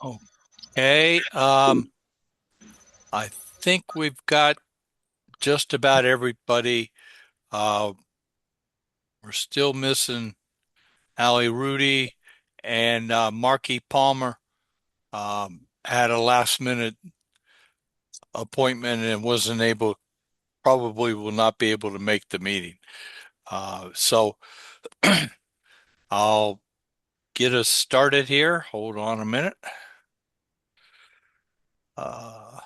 Okay. I think we've got just about everybody. Uh, we're still missing Ali Rudy and Marky Palmer had a last minute appointment and wasn't able, probably will not be able to make the meeting. So I'll get us started here. Hold on a minute. Uh,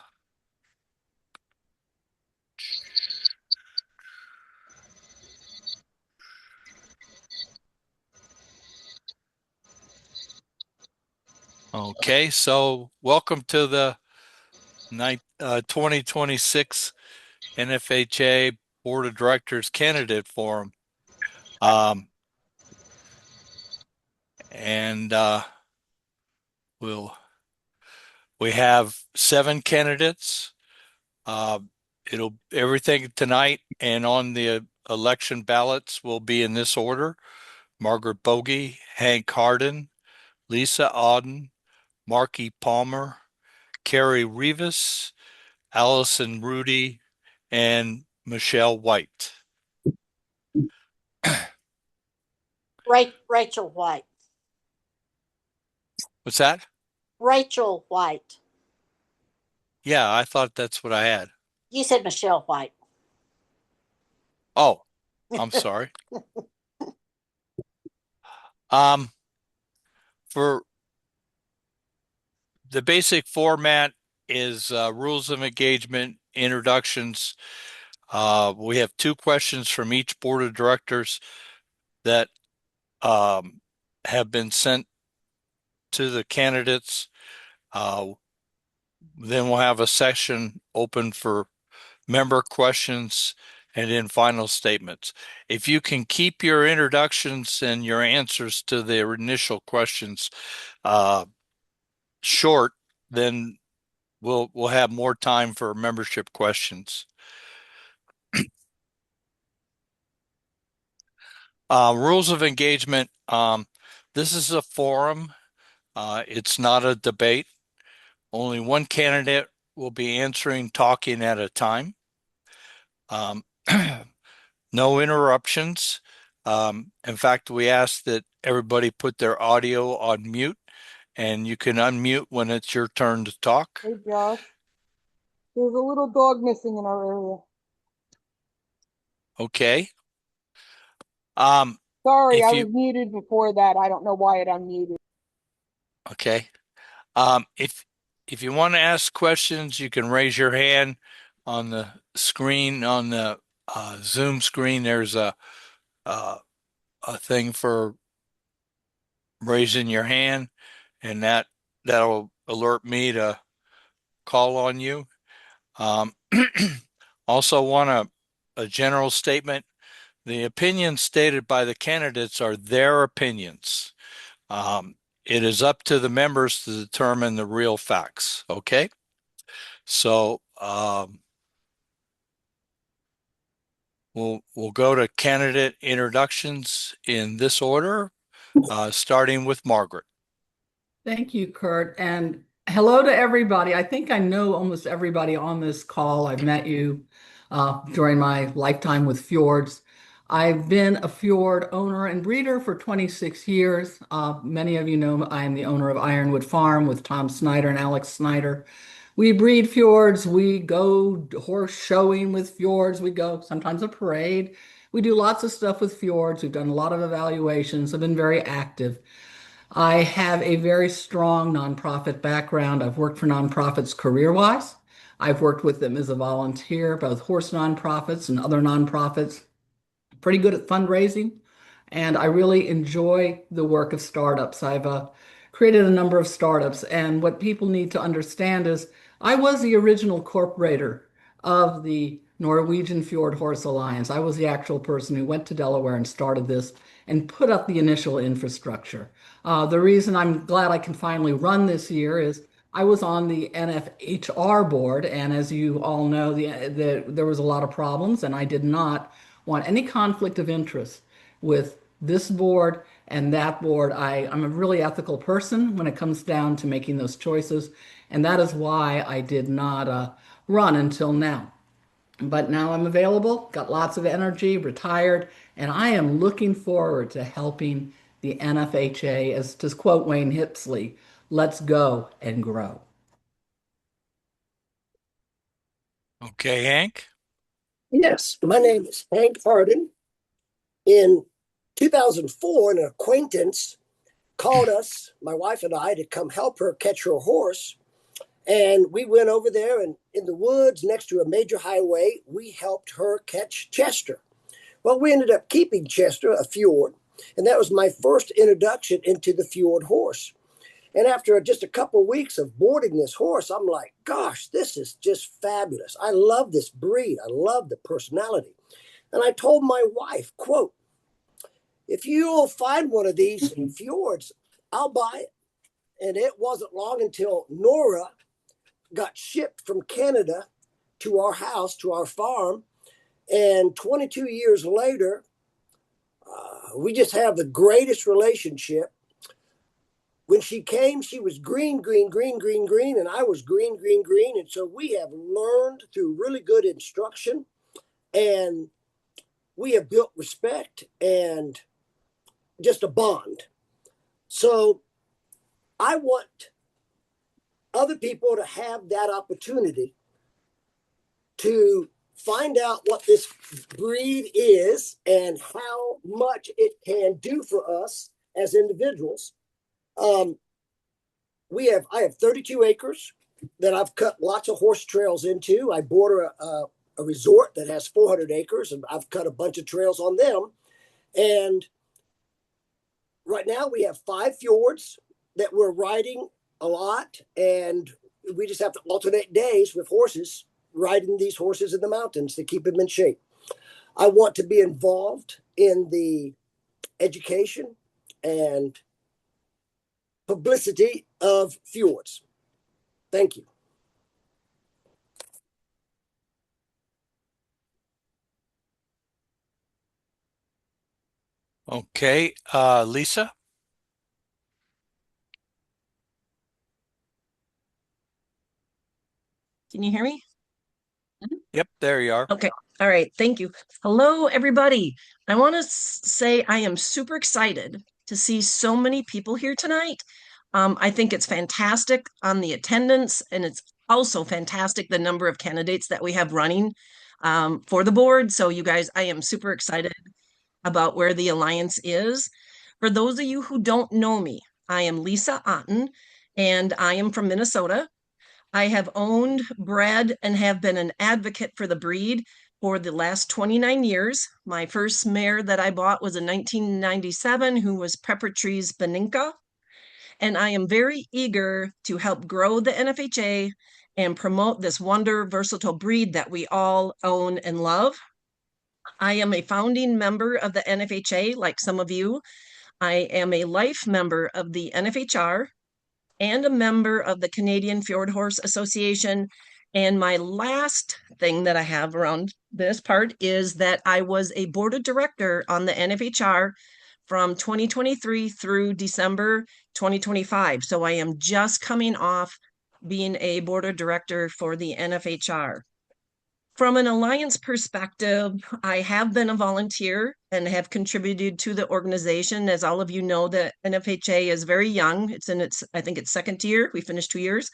okay, so welcome to the 2026 NFHA Board of Directors Candidate Forum. Um, and we'll we have 7 candidates. Uh, it'll everything tonight and on the election ballots will be in this order: Margaret Bogie, Hank Harden, Lisa Auden, Marky Palmer, Carrie Rivas, Allison Rudy, and Michelle White. Rachel White. What's that? Rachel White. Yeah, I thought that's what I had. You said Michelle White. Oh, I'm sorry. Um, for the basic format is rules of engagement, introductions. We have 2 questions from each board of directors that have been sent to the candidates. Then we'll have a session open for member questions and then final statements. If you can keep your introductions and your answers to the initial questions short, then we'll have more time for membership questions. Rules of engagement. This is a forum. It's not a debate. Only one candidate will be answering, talking at a time. No interruptions. In fact, we ask that everybody put their audio on mute, and you can unmute when it's your turn to talk. Hey, Josh. There's a little dog missing in our area. Okay. Sorry, If I you was muted before that. I don't know why it unmuted. okay. If you want to ask questions, you can raise your hand on the screen on the Zoom screen. There's uh, a thing for raising your hand, and that'll alert me to call on you. Um, also, want a general statement. The opinions stated by the candidates are their opinions. It is up to the members to determine the real facts. Okay, so we'll go to candidate introductions in this order, starting with Margaret. Thank you, Kurt. And hello to everybody. I think I know almost everybody on this call. I've met you during my lifetime with fjords. I've been a fjord owner and breeder for 26 years. Many of you know I am the owner of Ironwood Farm with Tom Snyder and Alex Snyder. We breed fjords. We go horse showing with fjords. We go sometimes a parade. We do lots of stuff with fjords. We've done a lot of evaluations. I've been very active. I have a very strong nonprofit background. I've worked for nonprofits career-wise. I've worked with them as a volunteer, both horse nonprofits and other nonprofits. Pretty good at fundraising, and I really enjoy the work of startups. I've created a number of startups, and what people need to understand is I was the original corporator of the Norwegian Fjord Horse Alliance. I was the actual person who went to Delaware and started this and put up the initial infrastructure. The reason I'm glad I can finally run this year is I was on the NFHR board, and as you all know, there was a lot of problems, and I did not want any conflict of interest with this board and that board. I'm a really ethical person when it comes down to making those choices, and that is why I did not run until now. But now I'm available, got lots of energy, retired, and I am looking forward to helping the NFHA, as to quote Wayne Hipsley, let's go and grow. Okay, Hank. Yes, my name is Hank Hardin. In 2004, an acquaintance called us, my wife and I, to come help her catch her horse. And we went over there and in the woods next to a major highway, we helped her catch Chester. Well, we ended up keeping Chester, a fjord, and that was my first introduction into the fjord horse. And after just a couple of weeks of boarding this horse, I'm like, gosh, this is just fabulous. I love this breed. I love the personality. And I told my wife, quote, if you'll find one of these fjords, I'll buy it. And it wasn't long until Nora got shipped from Canada to our house, to our farm. And 22 years later, we just have the greatest relationship. When she came, she was green, green, green, green, green, and I was green, green, green. And so we have learned through really good instruction, and we have built respect and just a bond. So I want other people to have that opportunity to find out what this breed is and how much it can do for us as individuals. I have 32 acres that I've cut lots of horse trails into. I border a resort that has 400 acres, and I've cut a bunch of trails on them. And right now we have 5 fjords that we're riding a lot, and we just have to alternate days with horses, riding these horses in the mountains to keep them in shape. I want to be involved in the education and publicity of fjords. Thank you. Okay, Lisa. Can you hear me? Yep, there you are. Okay. All right. Thank you. Hello, everybody. I want to say I am super excited to see so many people here tonight. I think it's fantastic on the attendance, and it's also fantastic the number of candidates that we have running for the board. So, you guys, I am super excited about where the alliance is. For those of you who don't know me, I am Lisa Otten, and I am from Minnesota. I have owned, bred, and have been an advocate for the breed for the last 29 years. My first mare that I bought was in 1997, who was Tree's Beninka. And I am very eager to help grow the NFHA and promote this wonder versatile breed that we all own and love. I am a founding member of the NFHA, like some of you. I am a life member of the NFHR and a member of the Canadian Fjord Horse Association. And my last thing that I have around this part is that I was a board of director on the NFHR from 2023 through December 2025. So I am just coming off being a board of director for the NFHR. From an alliance perspective, I have been a volunteer and have contributed to the organization. As all of you know, the NFHA is very young. It's in its, I think it's second year. We finished 2 years.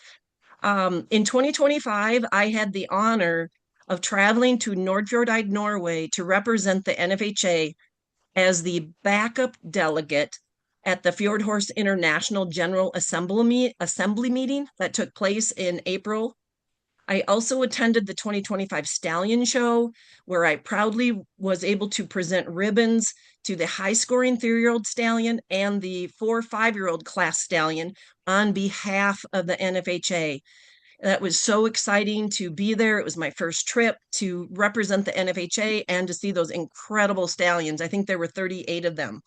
In 2025, I had the honor of traveling to Nordfjordeid, Norway to represent the NFHA as the backup delegate at the Fjord Horse International General Assembly meeting that took place in April. I also attended the 2025 Stallion Show, where I proudly was able to present ribbons to the high scoring 3-year-old stallion and the 4-5-year-old class stallion on behalf of the NFHA. That was so exciting to be there. It was my first trip to represent the NFHA and to see those incredible stallions. I think there were 38 of them.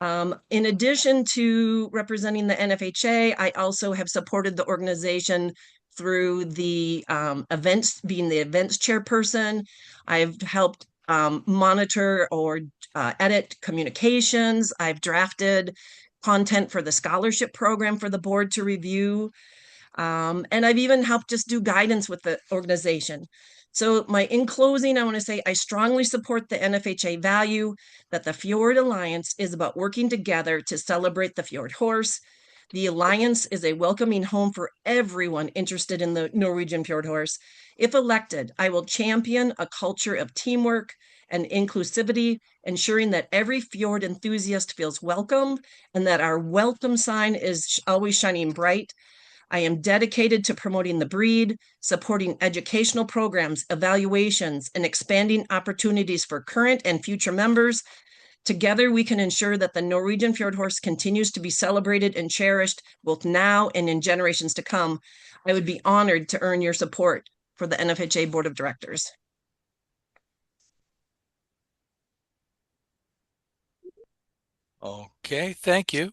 In addition to representing the NFHA, I also have supported the organization through the events, being the events chairperson. I've helped monitor or edit communications. I've drafted content for the scholarship program for the board to review. And I've even helped just do guidance with the organization. So in closing, I want to say I strongly support the NFHA value that the Fjord Alliance is about working together to celebrate the Fjord horse. The Alliance is a welcoming home for everyone interested in the Norwegian Fjord horse. If elected, I will champion a culture of teamwork and inclusivity, ensuring that every fjord enthusiast feels welcome and that our welcome sign is always shining bright. I am dedicated to promoting the breed, supporting educational programs, evaluations, and expanding opportunities for current and future members. Together, we can ensure that the Norwegian Fjord horse continues to be celebrated and cherished both now and in generations to come. I would be honored to earn your support for the NFHA Board of Directors. Okay, thank you.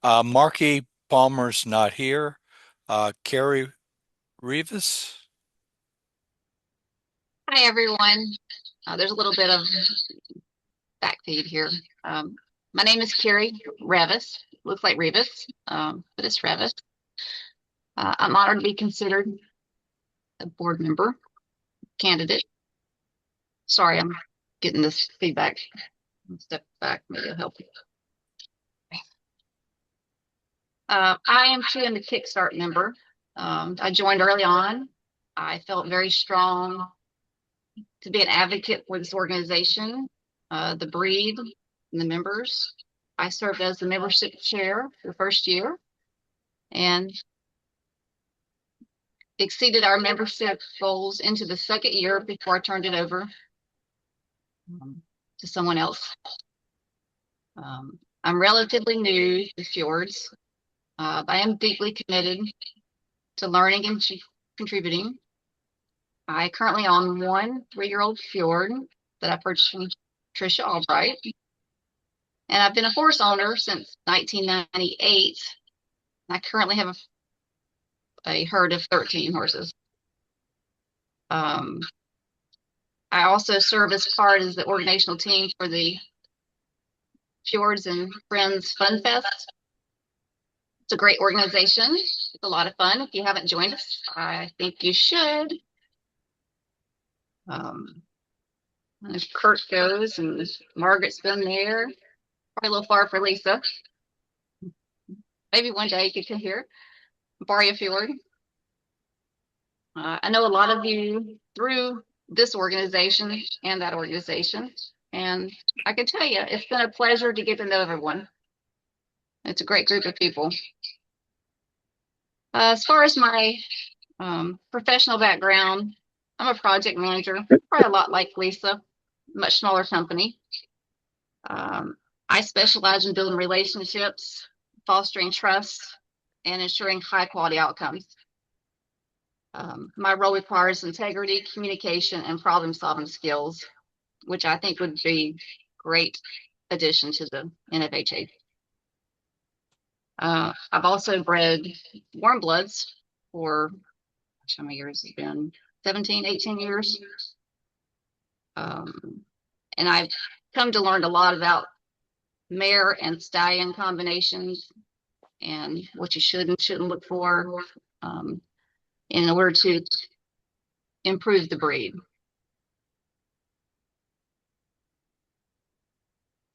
Marky Palmer's not here. Carrie Rivas. Hi, everyone. There's a little bit of backfeed here. My name is Carrie Revis. Looks like Rivas, but it's Revis. I'm honored to be considered a board member candidate. Sorry, I'm getting this feedback. Step back, maybe it'll help you. I am too a Kickstart member. I joined early on. I felt very strong to be an advocate for this organization, the breed, and the members. I served as the membership chair for the first year and exceeded our membership goals into the second year before I turned it over to someone else. I'm relatively new to fjords. I am deeply committed to learning and contributing. I currently own one 3-year-old fjord that I purchased from Tricia Albright. And I've been a horse owner since 1998. I currently have a herd of 13 horses. I also serve as part of the organizational team for the Fjords and Friends Fun Fest. It's a great organization. It's a lot of fun. If you haven't joined us, I think you should. If Kurt goes and Margaret's been there, probably a little far for Lisa. Maybe one day you could come here, Barria Fjord. I know a lot of you through this organization and that organization, and I can tell you, it's been a pleasure to get to know everyone. It's a great group of people. As far as my professional background, I'm a project manager, probably a lot like Lisa, much smaller company. I specialize in building relationships, fostering trust, and ensuring high quality outcomes. My role requires integrity, communication, and problem solving skills, which I think would be great addition to the NFHA. I've also bred warm bloods for how many years it's been? 17, 18 years. And I've come to learn a lot about mare and stallion combinations and what you should and shouldn't look for in order to improve the breed.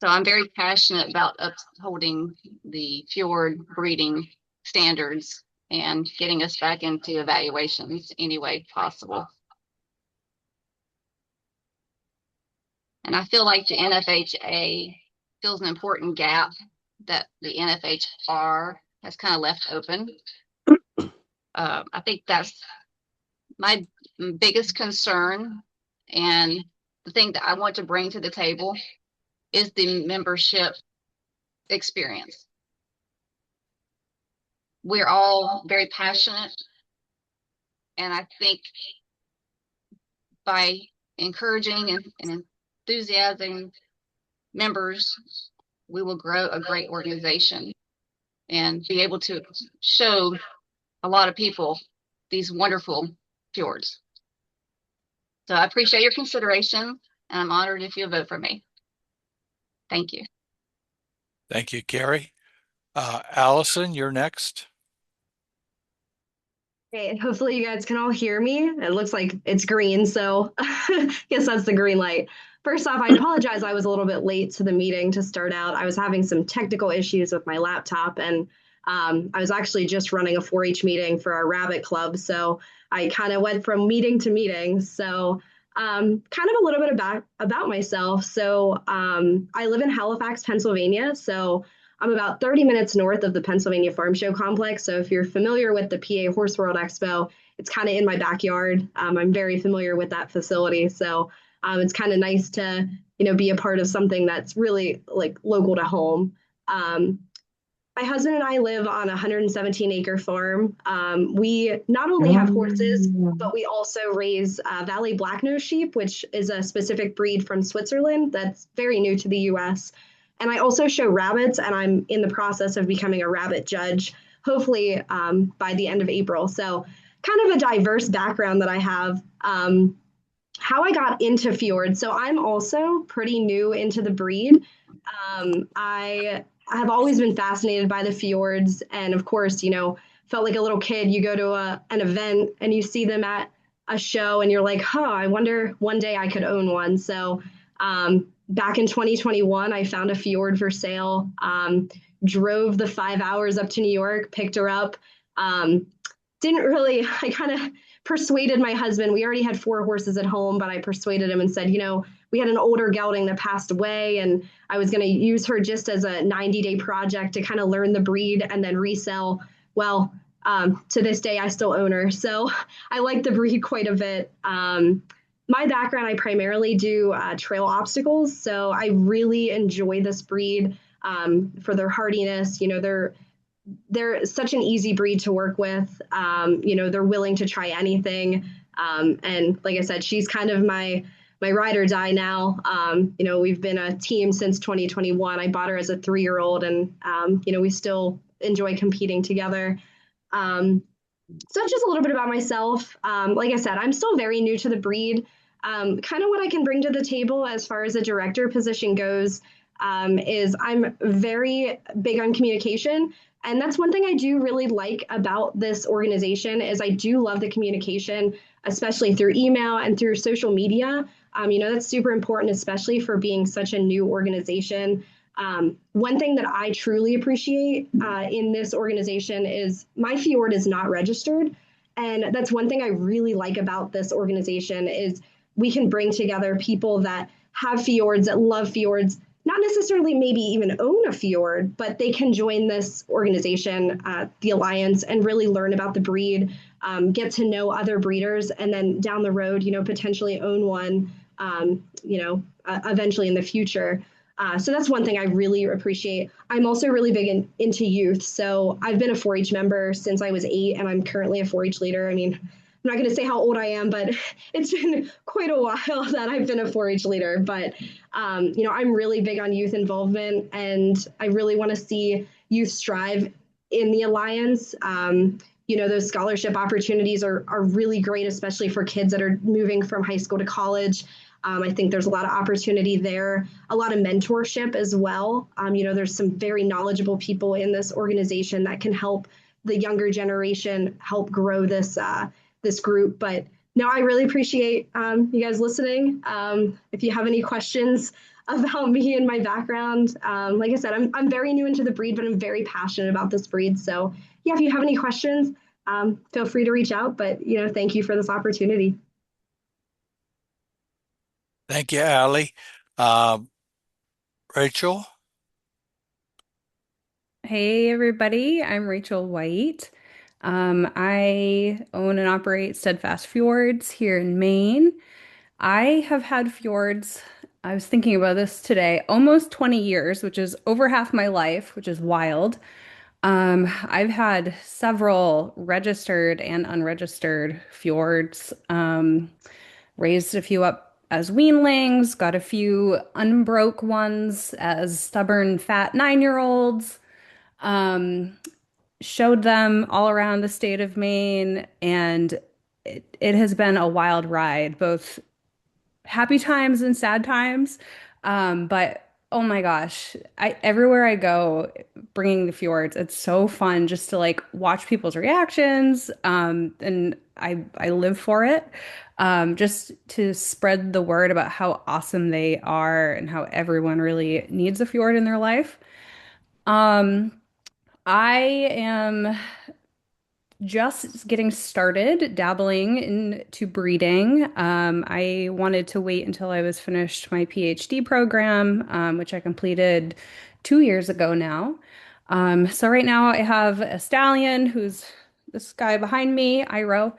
So I'm very passionate about upholding the fjord breeding standards and getting us back into evaluations any way possible. And I feel like the NFHA fills an important gap that the NFHR has kind of left open. I think that's my biggest concern, and the thing that I want to bring to the table is the membership experience. We're all very passionate, and I think by encouraging and enthusiasm members, we will grow a great organization and be able to show a lot of people these wonderful fjords. So I appreciate your consideration, and I'm honored if you vote for me. Thank you. Thank you, Carrie. Allison, you're next. Okay, hopefully you guys can all hear me. It looks like it's green, so guess that's the green light. First off, I apologize. I was a little bit late to the meeting to start out. I was having some technical issues with my laptop, and I was actually just running a 4-H meeting for our rabbit club, so I kind of went from meeting to meeting. So, kind of a little bit about myself. So, I live in Halifax, Pennsylvania. So I'm about 30 minutes north of the Pennsylvania Farm Show complex. So if you're familiar with the PA Horse World Expo, it's kind of in my backyard. I'm very familiar with that facility. So it's kind of nice to, be a part of something that's really like local to home. Um, my husband and I live on a 117-acre farm. We not only have horses, but we also raise Valley Blacknose sheep, which is a specific breed from Switzerland that's very new to the US. And I also show rabbits, and I'm in the process of becoming a rabbit judge, hopefully by the end of April. So, kind of a diverse background that I have. How I got into fjords. So, I'm also pretty new into the breed. I have always been fascinated by the fjords. And of course, felt like a little kid. You go to an event and you see them at a show, and you're like, huh, I wonder one day I could own one. So, back in 2021, I found a fjord for sale, drove the 5 hours up to New York, picked her up. Didn't really, I kind of persuaded my husband. We already had 4 horses at home, but I persuaded him and said, we had an older gelding that passed away, and I was going to use her just as a 90-day project to kind of learn the breed and then resell. Well, to this day, I still own her. So I like the breed quite a bit. My background, I primarily do trail obstacles. So I really enjoy this breed for their hardiness. They're such an easy breed to work with. They're willing to try anything. And like I said, she's kind of my ride or die now. We've been a team since 2021. I bought her as a 3-year-old, and we still enjoy competing together. So that's just a little bit about myself. Like I said, I'm still very new to the breed. Kind of what I can bring to the table as far as a director position goes is I'm very big on communication. And that's one thing I do really like about this organization is I do love the communication, especially through email and through social media. That's super important, especially for being such a new organization. One thing that I truly appreciate in this organization is my fjord is not registered. And that's one thing I really like about this organization is we can bring together people that have fjords, that love fjords, not necessarily maybe even own a fjord, but they can join this organization, the Alliance, and really learn about the breed, get to know other breeders, and then down the road, potentially own one, eventually in the future. So that's one thing I really appreciate. I'm also really big into youth. So I've been a 4-H member since I was 8, and I'm currently a 4-H leader. I mean, I'm not going to say how old I am, but it's been quite a while that I've been a 4-H leader. But, I'm really big on youth involvement, and I really want to see youth strive in the Alliance. Those scholarship opportunities are really great, especially for kids that are moving from high school to college. I think there's a lot of opportunity there, a lot of mentorship as well. There's some very knowledgeable people in this organization that can help the younger generation help grow this group. But no, I really appreciate you guys listening. If you have any questions about me and my background, like I said, I'm very new into the breed, but I'm very passionate about this breed. So yeah, if you have any questions, feel free to reach out. But thank you for this opportunity. Thank you, Allie. Uh, Rachel? Hey everybody, I'm Rachel White. I own and operate Steadfast Fjords here in Maine. I have had fjords, I was thinking about this today, almost 20 years, which is over half my life, which is wild. I've had several registered and unregistered fjords, raised a few up as weanlings, got a few unbroke ones as stubborn, fat 9-year-olds. Um, Showed them all around the state of Maine, and it has been a wild ride, both happy times and sad times. But oh my gosh, everywhere I go, bringing the fjords, it's so fun just to like watch people's reactions. And I live for it. Just to spread the word about how awesome they are and how everyone really needs a fjord in their life. Um, I am just getting started dabbling into breeding. I wanted to wait until I was finished my PhD program, which I completed 2 years ago now. So right now I have a stallion who's this guy behind me, Iro,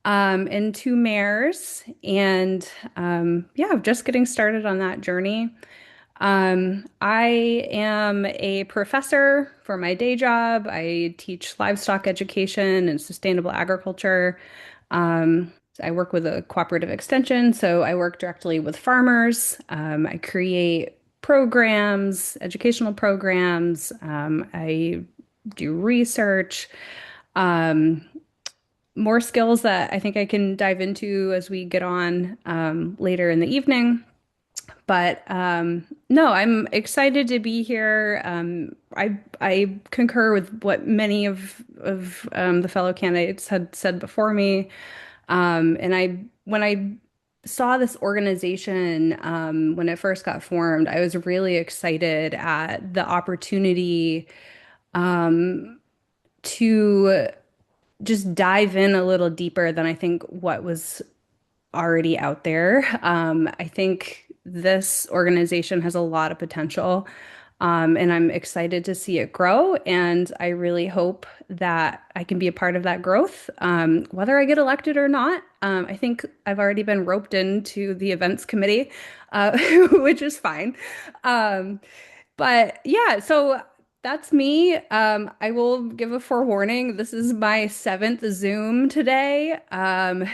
and two mares. And yeah, I'm just getting started on that journey. I am a professor for my day job. I teach livestock education and sustainable agriculture. I work with a cooperative extension, so I work directly with farmers. I create programs, educational programs. I do research. Um, More skills that I think I can dive into as we get on later in the evening. But no, I'm excited to be here. I concur with what many of the fellow candidates had said before me. And I when I saw this organization when it first got formed, I was really excited at the opportunity um, to just dive in a little deeper than I think what was already out there. I think this organization has a lot of potential, and I'm excited to see it grow. And I really hope that I can be a part of that growth, whether I get elected or not. I think I've already been roped into the events committee, which is fine. Um, but yeah, so that's me. I will give a forewarning. This is my seventh Zoom today.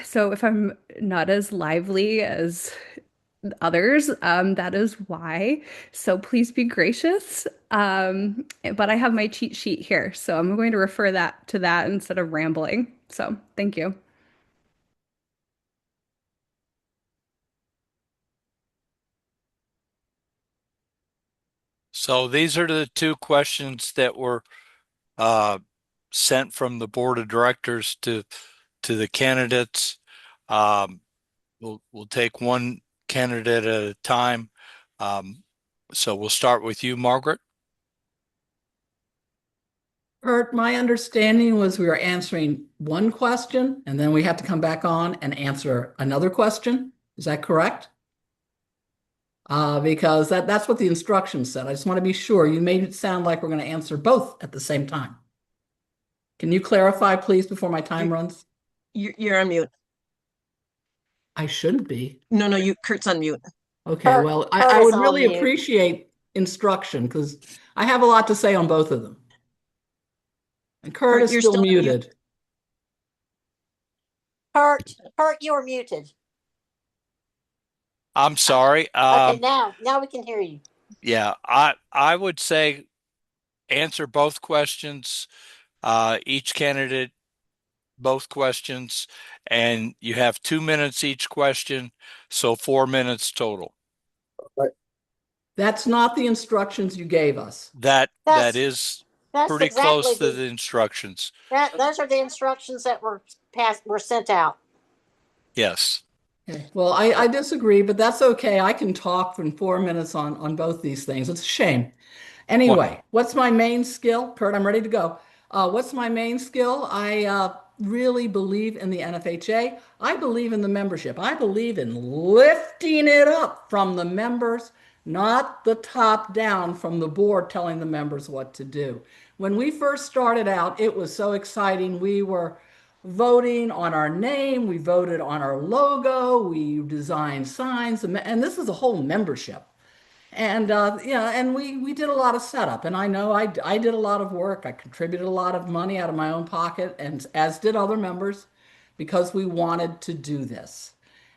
So if I'm not as lively as others, that is why. So please be gracious. But I have my cheat sheet here, so I'm going to refer that to that instead of rambling. So thank you. So these are the two questions that were uh, sent from the board of directors to the candidates. Um, we'll take one candidate at a time. So we'll start with you, Margaret. Kurt, my understanding was we were answering one question and then we had to come back on and answer another question. Is that correct? Because that's what the instructions said. I just want to be sure. You made it sound like we're going to answer both at the same time. Can you clarify, please, before my time runs? You're on mute. I shouldn't be. No, Kurt's on mute. Okay, well, Kurt I is would on really mute. appreciate instruction because I have a lot to say on both of them. And Kurt is You're still still on mute. muted. Kurt, you are muted. I'm sorry. Okay, now we can hear you. Yeah, I would say answer both questions, each candidate, both questions, and you have 2 minutes each question, so 4 minutes total. Right. That's not the instructions you gave us. That is That's pretty exactly close to the instructions. those are the instructions that were sent out. Yes. Okay. Well, I disagree, but that's okay. I can talk for 4 minutes on both these things. It's a shame. What? Anyway, what's my main skill? Kurt, I'm ready to go. What's my main skill? I really believe in the NFHA. I believe in the membership. I believe in lifting it up from the members, not the top down from the board telling the members what to do. When we first started out, it was so exciting. We were voting on our name, we voted on our logo, we designed signs, and this is a whole membership. And yeah, and we did a lot of setup, and I know I did a lot of work. I contributed a lot of money out of my own pocket, and as did other members, because we wanted to do this,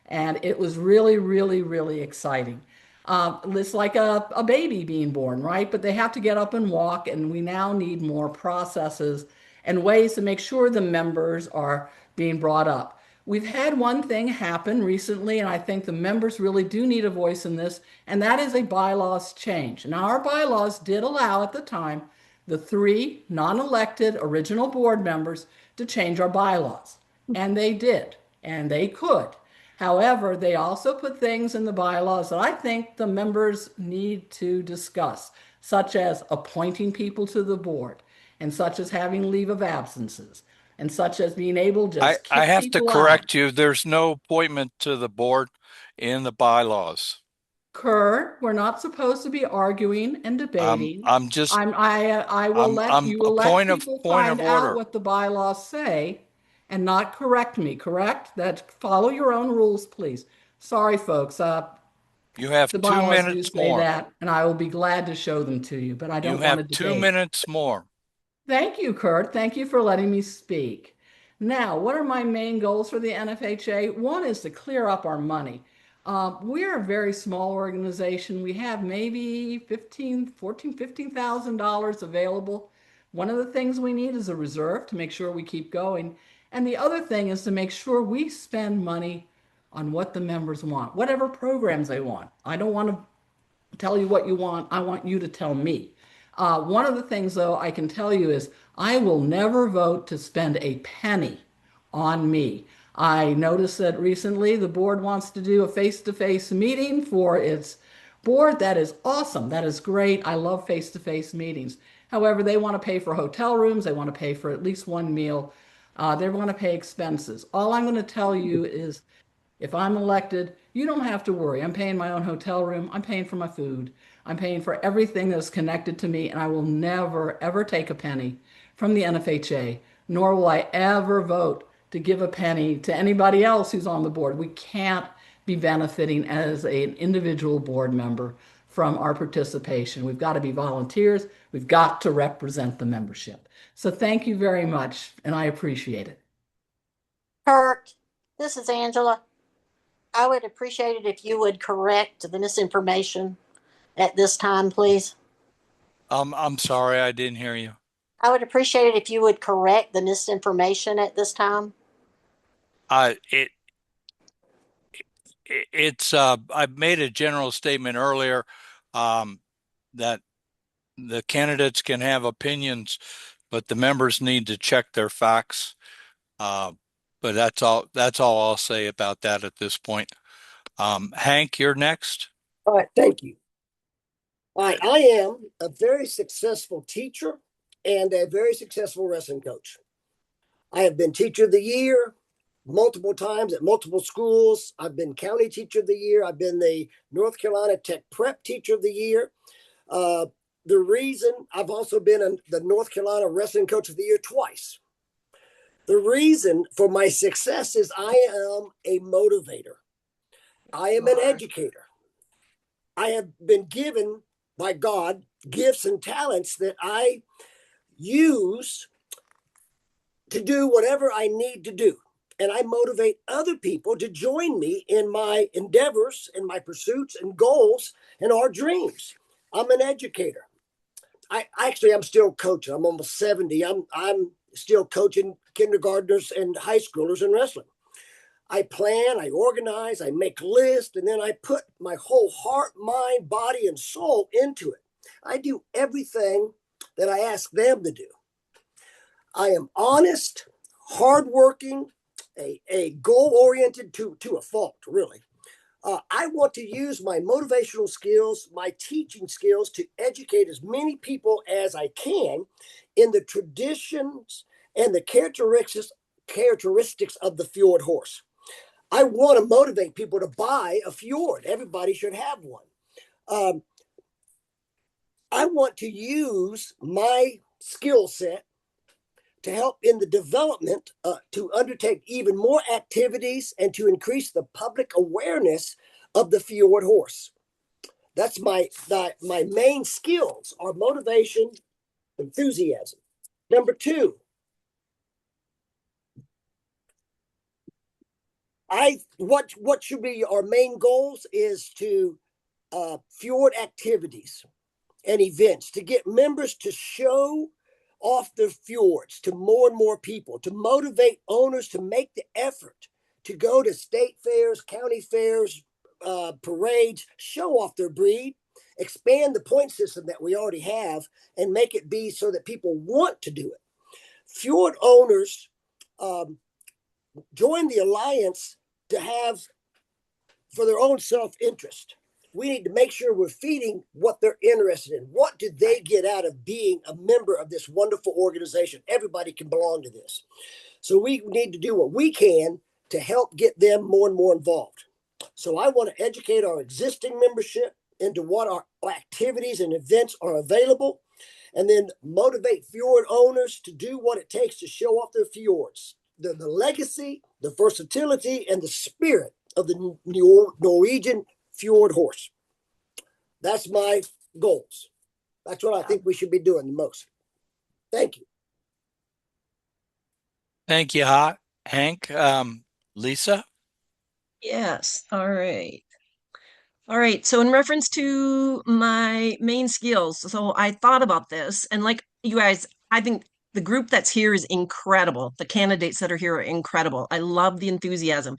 and it was really, really, really exciting. It's like a baby being born, right? But they have to get up and walk, and we now need more processes and ways to make sure the members are being brought up. We've had one thing happen recently, and I think the members really do need a voice in this, and that is a bylaws change. Now, our bylaws did allow at the time the three non-elected original board members to change our bylaws, and they did, and they could. However, they also put things in the bylaws that I think the members need to discuss, such as appointing people to the board, and such as having leave of absences, and such as being able to I, just I kick have to people out. correct you. There's no appointment to the board in the bylaws. Kurt, we're not supposed to be arguing and debating. I'm just I will let I'm you a will let people point find of out order. what the bylaws say and not correct me, correct? That follow your own rules, please. Sorry, folks. You have The two bylaws do minutes say more. that, and I will be glad to show them to you, but I You don't want have to two debate. minutes more. Thank you, Kurt. Thank you for letting me speak. Now, what are my main goals for the NFHA? One is to clear up our money. We're a very small organization. We have maybe 15, 14, $15,000 available. One of the things we need is a reserve to make sure we keep going. And the other thing is to make sure we spend money on what the members want, whatever programs they want. I don't want to tell you what you want. I want you to tell me. One of the things, though, I can tell you is I will never vote to spend a penny on me. I noticed that recently the board wants to do a face-to-face meeting for its board. That is awesome. That is great. I love face-to-face meetings. However, they want to pay for hotel rooms. They want to pay for at least one meal. They want to pay expenses. All I'm going to tell you is if I'm elected, you don't have to worry. I'm paying my own hotel room. I'm paying for my food. I'm paying for everything that's connected to me, and I will never, ever take a penny from the NFHA, nor will I ever vote to give a penny to anybody else who's on the board. We can't be benefiting as an individual board member from our participation. We've got to be volunteers. We've got to represent the membership. So thank you very much, and I appreciate it. Kurt, this is Angela. I would appreciate it if you would correct the misinformation at this time, please. I'm sorry, I didn't hear you. I would appreciate it if you would correct the misinformation at this time. Uh, it it's I made a general statement earlier that the candidates can have opinions, but the members need to check their facts. But that's all I'll say about that at this point. Hank, you're next. All right, thank you. I am a very successful teacher and a very successful wrestling coach. I have been teacher of the year multiple times at multiple schools. I've been county teacher of the year. I've been the North Carolina Tech Prep teacher of the year. The reason I've also been the North Carolina Wrestling Coach of the Year twice. The reason for my success is I am a motivator. I am an educator. I have been given by God gifts and talents that I use to do whatever I need to do. And I motivate other people to join me in my endeavors and my pursuits and goals and our dreams. I'm an educator. I'm still coaching. I'm almost 70. I'm still coaching kindergartners and high schoolers in wrestling. I plan, I organize, I make lists, and then I put my whole heart, mind, body, and soul into it. I do everything that I ask them to do. I am honest, hardworking, a goal-oriented to a fault, really. I want to use my motivational skills, my teaching skills to educate as many people as I can in the traditions and the characteristics of the fjord horse. I want to motivate people to buy a fjord. Everybody should have one. I want to use my skill set to help in the development, to undertake even more activities and to increase the public awareness of the fjord horse. That's my main skills are motivation, enthusiasm. Number two, what should be our main goals is to fjord activities and events to get members to show off their fjords to more and more people, to motivate owners to make the effort to go to state fairs, county fairs, parades, show off their breed, expand the point system that we already have, and make it be so that people want to do it. Fjord owners join the alliance to have for their own self-interest. We need to make sure we're feeding what they're interested in. What do they get out of being a member of this wonderful organization? Everybody can belong to this. So we need to do what we can to help get them more and more involved. So I want to educate our existing membership into what our activities and events are available, and then motivate fjord owners to do what it takes to show off their fjords, the legacy, the versatility, and the spirit of the Norwegian fjord horse. That's my goals. That's what I think we should be doing the most. Thank you. Thank you, Hank. Lisa? Yes. All right. All right. So in reference to my main skills, so I thought about this, and like you guys, I think the group that's here is incredible. The candidates that are here are incredible. I love the enthusiasm.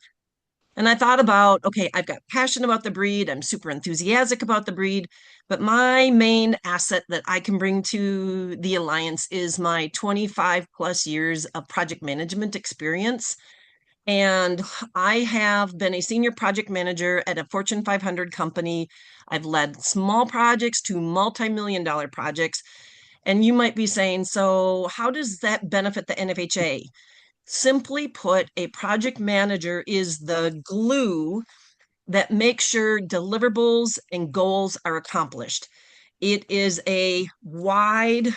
And I thought about, okay, I've got passion about the breed. I'm super enthusiastic about the breed, but my main asset that I can bring to the Alliance is my 25 plus years of project management experience. And I have been a senior project manager at a Fortune 500 company. I've led small projects to multi-million dollar projects. And you might be saying, so how does that benefit the NFHA? Simply put, a project manager is the glue that makes sure deliverables and goals are accomplished. It is a wide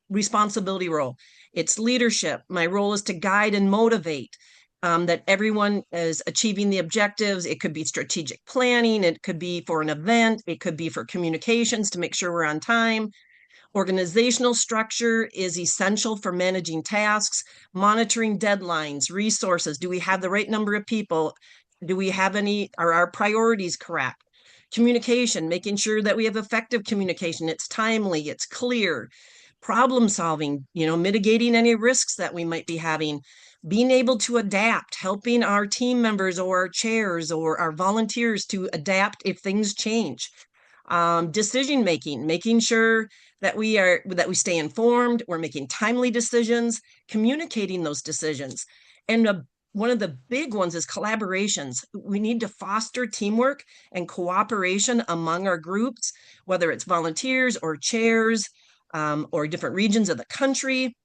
responsibility role. It's leadership. My role is to guide and motivate that everyone is achieving the objectives. It could be strategic planning. It could be for an event. It could be for communications to make sure we're on time. Organizational structure is essential for managing tasks, monitoring deadlines, resources. Do we have the right number of people? Do we have are our priorities correct? Communication, making sure that we have effective communication. It's timely, it's clear. Problem solving, mitigating any risks that we might be having. Being able to adapt, helping our team members or our chairs or our volunteers to adapt if things change. Decision making, making sure that we stay informed, we're making timely decisions, communicating those decisions. And one of the big ones is collaborations. We need to foster teamwork and cooperation among our groups, whether it's volunteers or chairs or different regions of the country.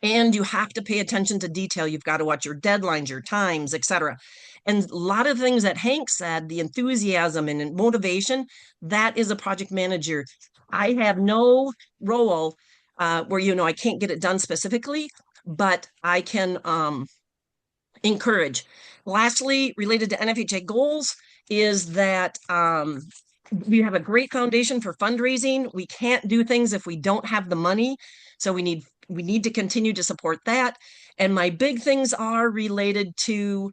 And you have to pay attention to detail. You've got to watch your deadlines, your times, etc. And a lot of things that Hank said, the enthusiasm and motivation, that is a project manager. I have no role where, I can't get it done specifically, but I can encourage. Lastly, related to NFHA goals is that we have a great foundation for fundraising. We can't do things if we don't have the money. So we need to continue to support that. And my big things are related to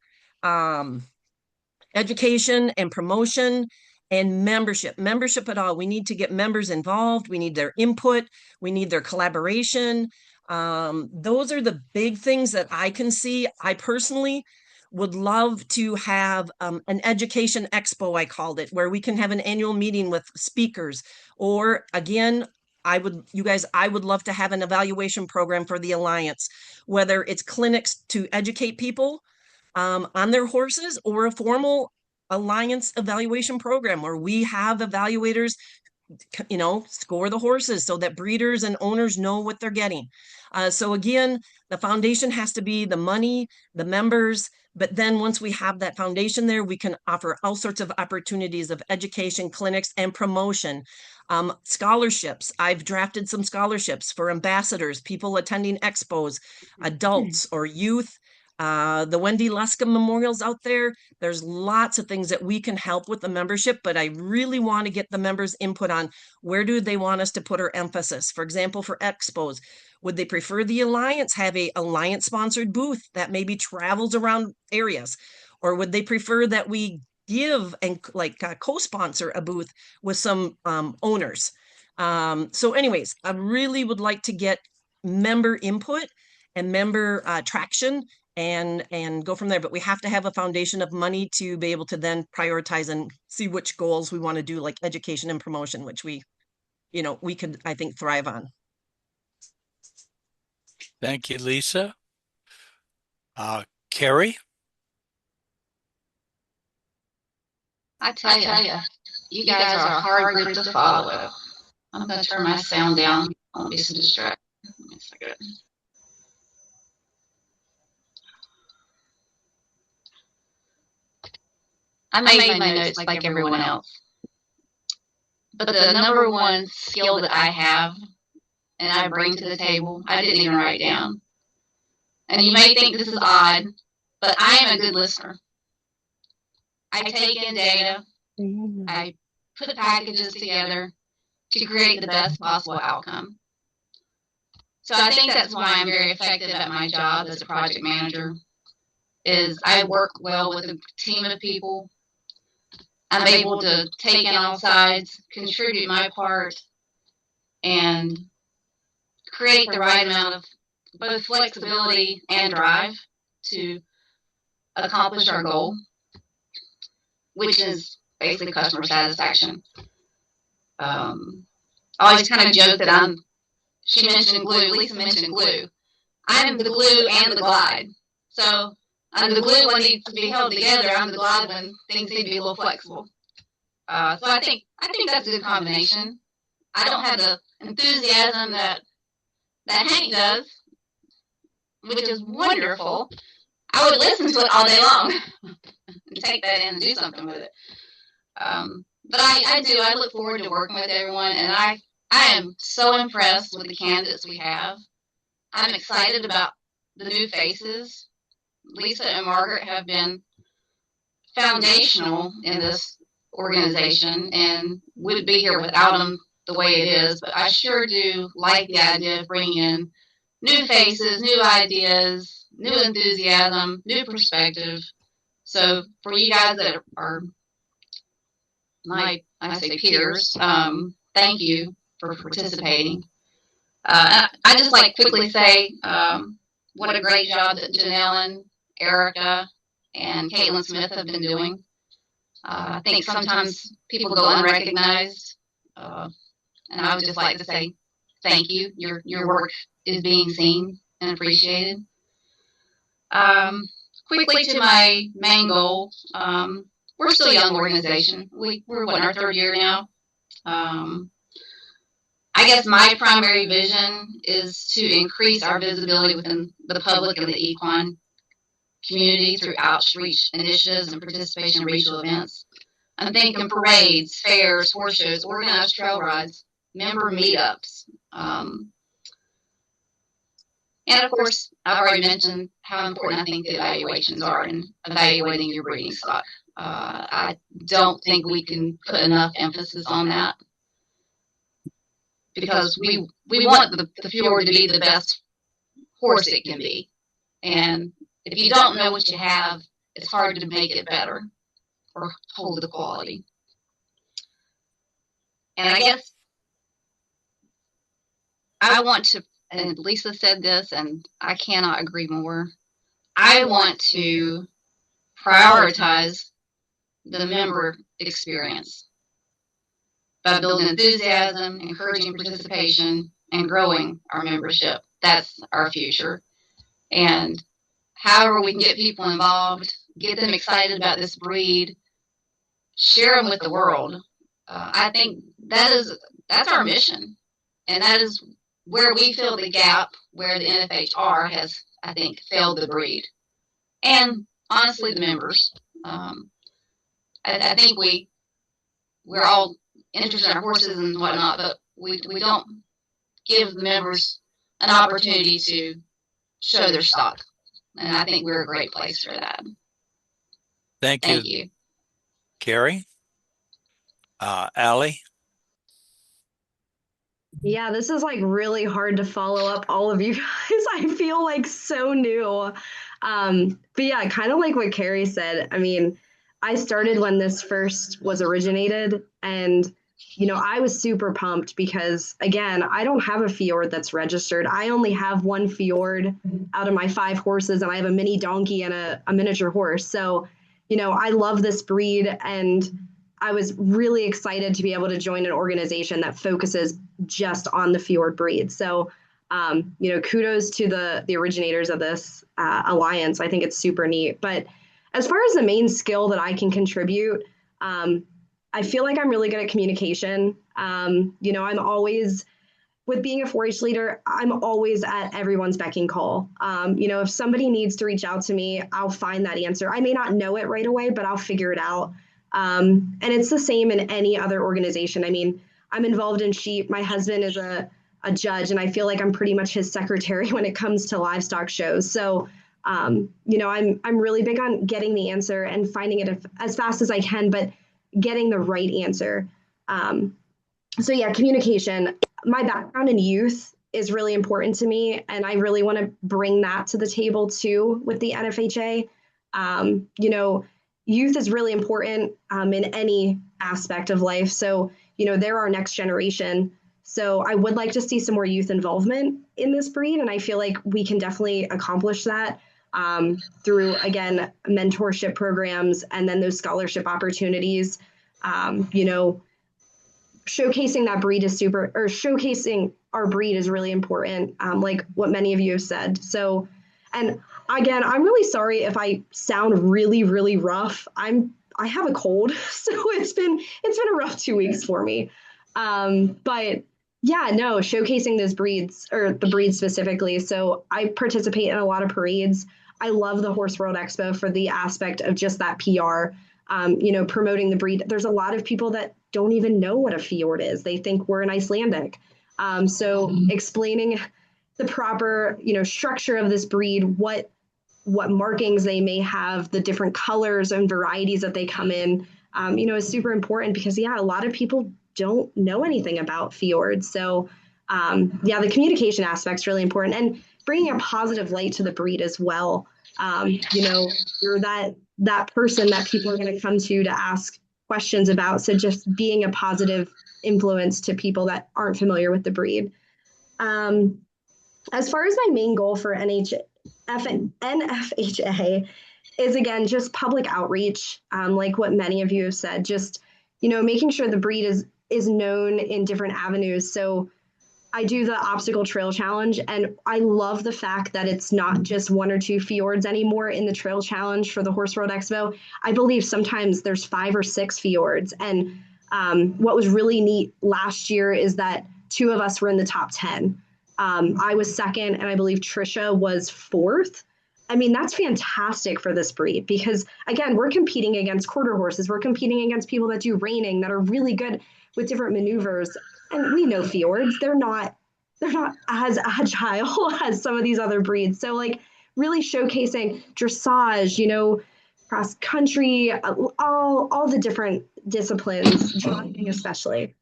education and promotion and membership at all. We need to get members involved. We need their input. We need their collaboration. Those are the big things that I can see. I personally would love to have an education expo, I called it, where we can have an annual meeting with speakers. Or again, I would love to have an evaluation program for the Alliance, whether it's clinics to educate people on their horses or a formal Alliance evaluation program where we have evaluators score the horses so that breeders and owners know what they're getting. So again, the foundation has to be the money, the members, but then once we have that foundation there, we can offer all sorts of opportunities of education, clinics, and promotion. Scholarships. I've drafted some scholarships for ambassadors, people attending expos, adults or youth. The Wendy Leska memorials out there. There's lots of things that we can help with the membership, but I really want to get the members' input on where do they want us to put our emphasis. For example, for expos, would they prefer the Alliance have a Alliance sponsored booth that maybe travels around areas? Or would they prefer that we give and co-sponsor a booth with some owners? So anyways, I really would like to get member input and member traction and go from there. But we have to have a foundation of money to be able to then prioritize and see which goals we want to do, like education and promotion, which we could, I think, thrive on. Thank you, Lisa. Carrie? I tell you, you guys are a hard group to follow. I'm going to turn my sound down. I won't be so distracted. Wait a second. I made my notes like everyone else. But the number one skill that I have and I bring to the table, I didn't even write down. And you may think this is odd, but I am a good listener. I take in data, I put packages together to create the best possible outcome. So I think that's why I'm very effective at my job as a project manager, is I work well with a team of people. I'm able to take in all sides, contribute my part, and create the right amount of both flexibility and drive to accomplish our goal, which is basically customer satisfaction. I always kind of joke that she mentioned glue, Lisa mentioned glue. I'm the glue and the glide. So I'm the glue when it needs to be held together. I'm the glide when things need to be a little flexible. So I think that's a good combination. I don't have the enthusiasm that Hank does, which is wonderful. I would listen to it all day long and take that in and do something with it. But I do. I look forward to working with everyone, and I am so impressed with the candidates we have. I'm excited about the new faces. Lisa and Margaret have been foundational in this organization and wouldn't be here without them the way it is. But I sure do like the idea of bringing in new faces, new ideas, new enthusiasm, new perspective. So for you guys that are I say peers, thank you for participating. I just like quickly say what a great job that Janelle and Erica and Caitlin Smith have been doing. I think sometimes people go unrecognized, and I would just like to say thank you. Your work is being seen and appreciated. Quickly to my main goal. We're still a young organization. We're in our third year now. I guess my primary vision is to increase our visibility within the public and the equine community through outreach initiatives and participation in regional events. I'm thinking parades, fairs, horse shows, organized trail rides, member meetups. And of course, I've already mentioned how important I think the evaluations are in evaluating your breeding stock. I don't think we can put enough emphasis on that, because we want the fjord to be the best horse it can be. And if you don't know what you have, it's hard to make it better or hold the quality. And I guess I want to, and Lisa said this, and I cannot agree more, I want to prioritize the member experience by building enthusiasm, encouraging participation, and growing our membership. That's our future. And however we can get people involved, get them excited about this breed, share them with the world. I think that's our mission. And that is where we fill the gap where the NFHR has, I think, failed the breed. And honestly, the members. I think we're all interested in our horses and whatnot, but we don't give the members an opportunity to show their stock. And I think we're a great place for that. Thank you. Carrie? Allie? Yeah, this is like really hard to follow up all of you guys. I feel like so new. But yeah, kind of like what Carrie said. I mean, I started when this first was originated, and I was super pumped because, again, I don't have a fjord that's registered. I only have one fjord out of my 5 horses, and I have a mini donkey and a miniature horse. So, I love this breed, and I was really excited to be able to join an organization that focuses just on the fjord breed. So, kudos to the originators of this alliance. I think it's super neat. But as far as the main skill that I can contribute, I feel like I'm really good at communication. I'm always, with being a 4-H leader, I'm always at everyone's beck and call. If somebody needs to reach out to me, I'll find that answer. I may not know it right away, but I'll figure it out. And it's the same in any other organization. I mean, I'm involved in sheep. My husband is a judge, and I feel like I'm pretty much his secretary when it comes to livestock shows. So, I'm really big on getting the answer and finding it as fast as I can, but getting the right answer. So yeah, communication. My background in youth is really important to me, and I really want to bring that to the table too with the NFHA. Youth is really important in any aspect of life. So, they're our next generation. So I would like to see some more youth involvement in this breed, and I feel like we can definitely accomplish that through, again, mentorship programs and then those scholarship opportunities. Showcasing that breed is showcasing our breed is really important, like what many of you have said. So, and again, I'm really sorry if I sound really, really rough. I have a cold, so it's been a rough 2 weeks for me. But yeah, no, showcasing those breeds, or the breed specifically. So I participate in a lot of parades. I love the Horse World Expo for the aspect of just that PR, promoting the breed. There's a lot of people that don't even know what a fjord is. They think we're an Icelandic. So explaining the proper, structure of this breed, what markings they may have, the different colors and varieties that they come in, is super important because, yeah, a lot of people don't know anything about fjords. So, the communication aspect is really important, and bringing a positive light to the breed as well. You're that person that people are going to come to ask questions about. So just being a positive influence to people that aren't familiar with the breed. As far as my main goal for NFHA is, again, just public outreach, like what many of you have said, just, making sure the breed is known in different avenues. So I do the obstacle trail challenge, and I love the fact that it's not just 1 or 2 fjords anymore in the trail challenge for the Horse World Expo. I believe sometimes there's 5 or 6 fjords. And what was really neat last year is that 2 of us were in the top 10. I was second, and I believe Trisha was 4th. I mean, that's fantastic for this breed because, again, we're competing against quarter horses. We're competing against people that do reining that are really good with different maneuvers. And we know fjords, they're not as agile as some of these other breeds. So, like, really showcasing dressage, cross country, all the different disciplines, driving especially.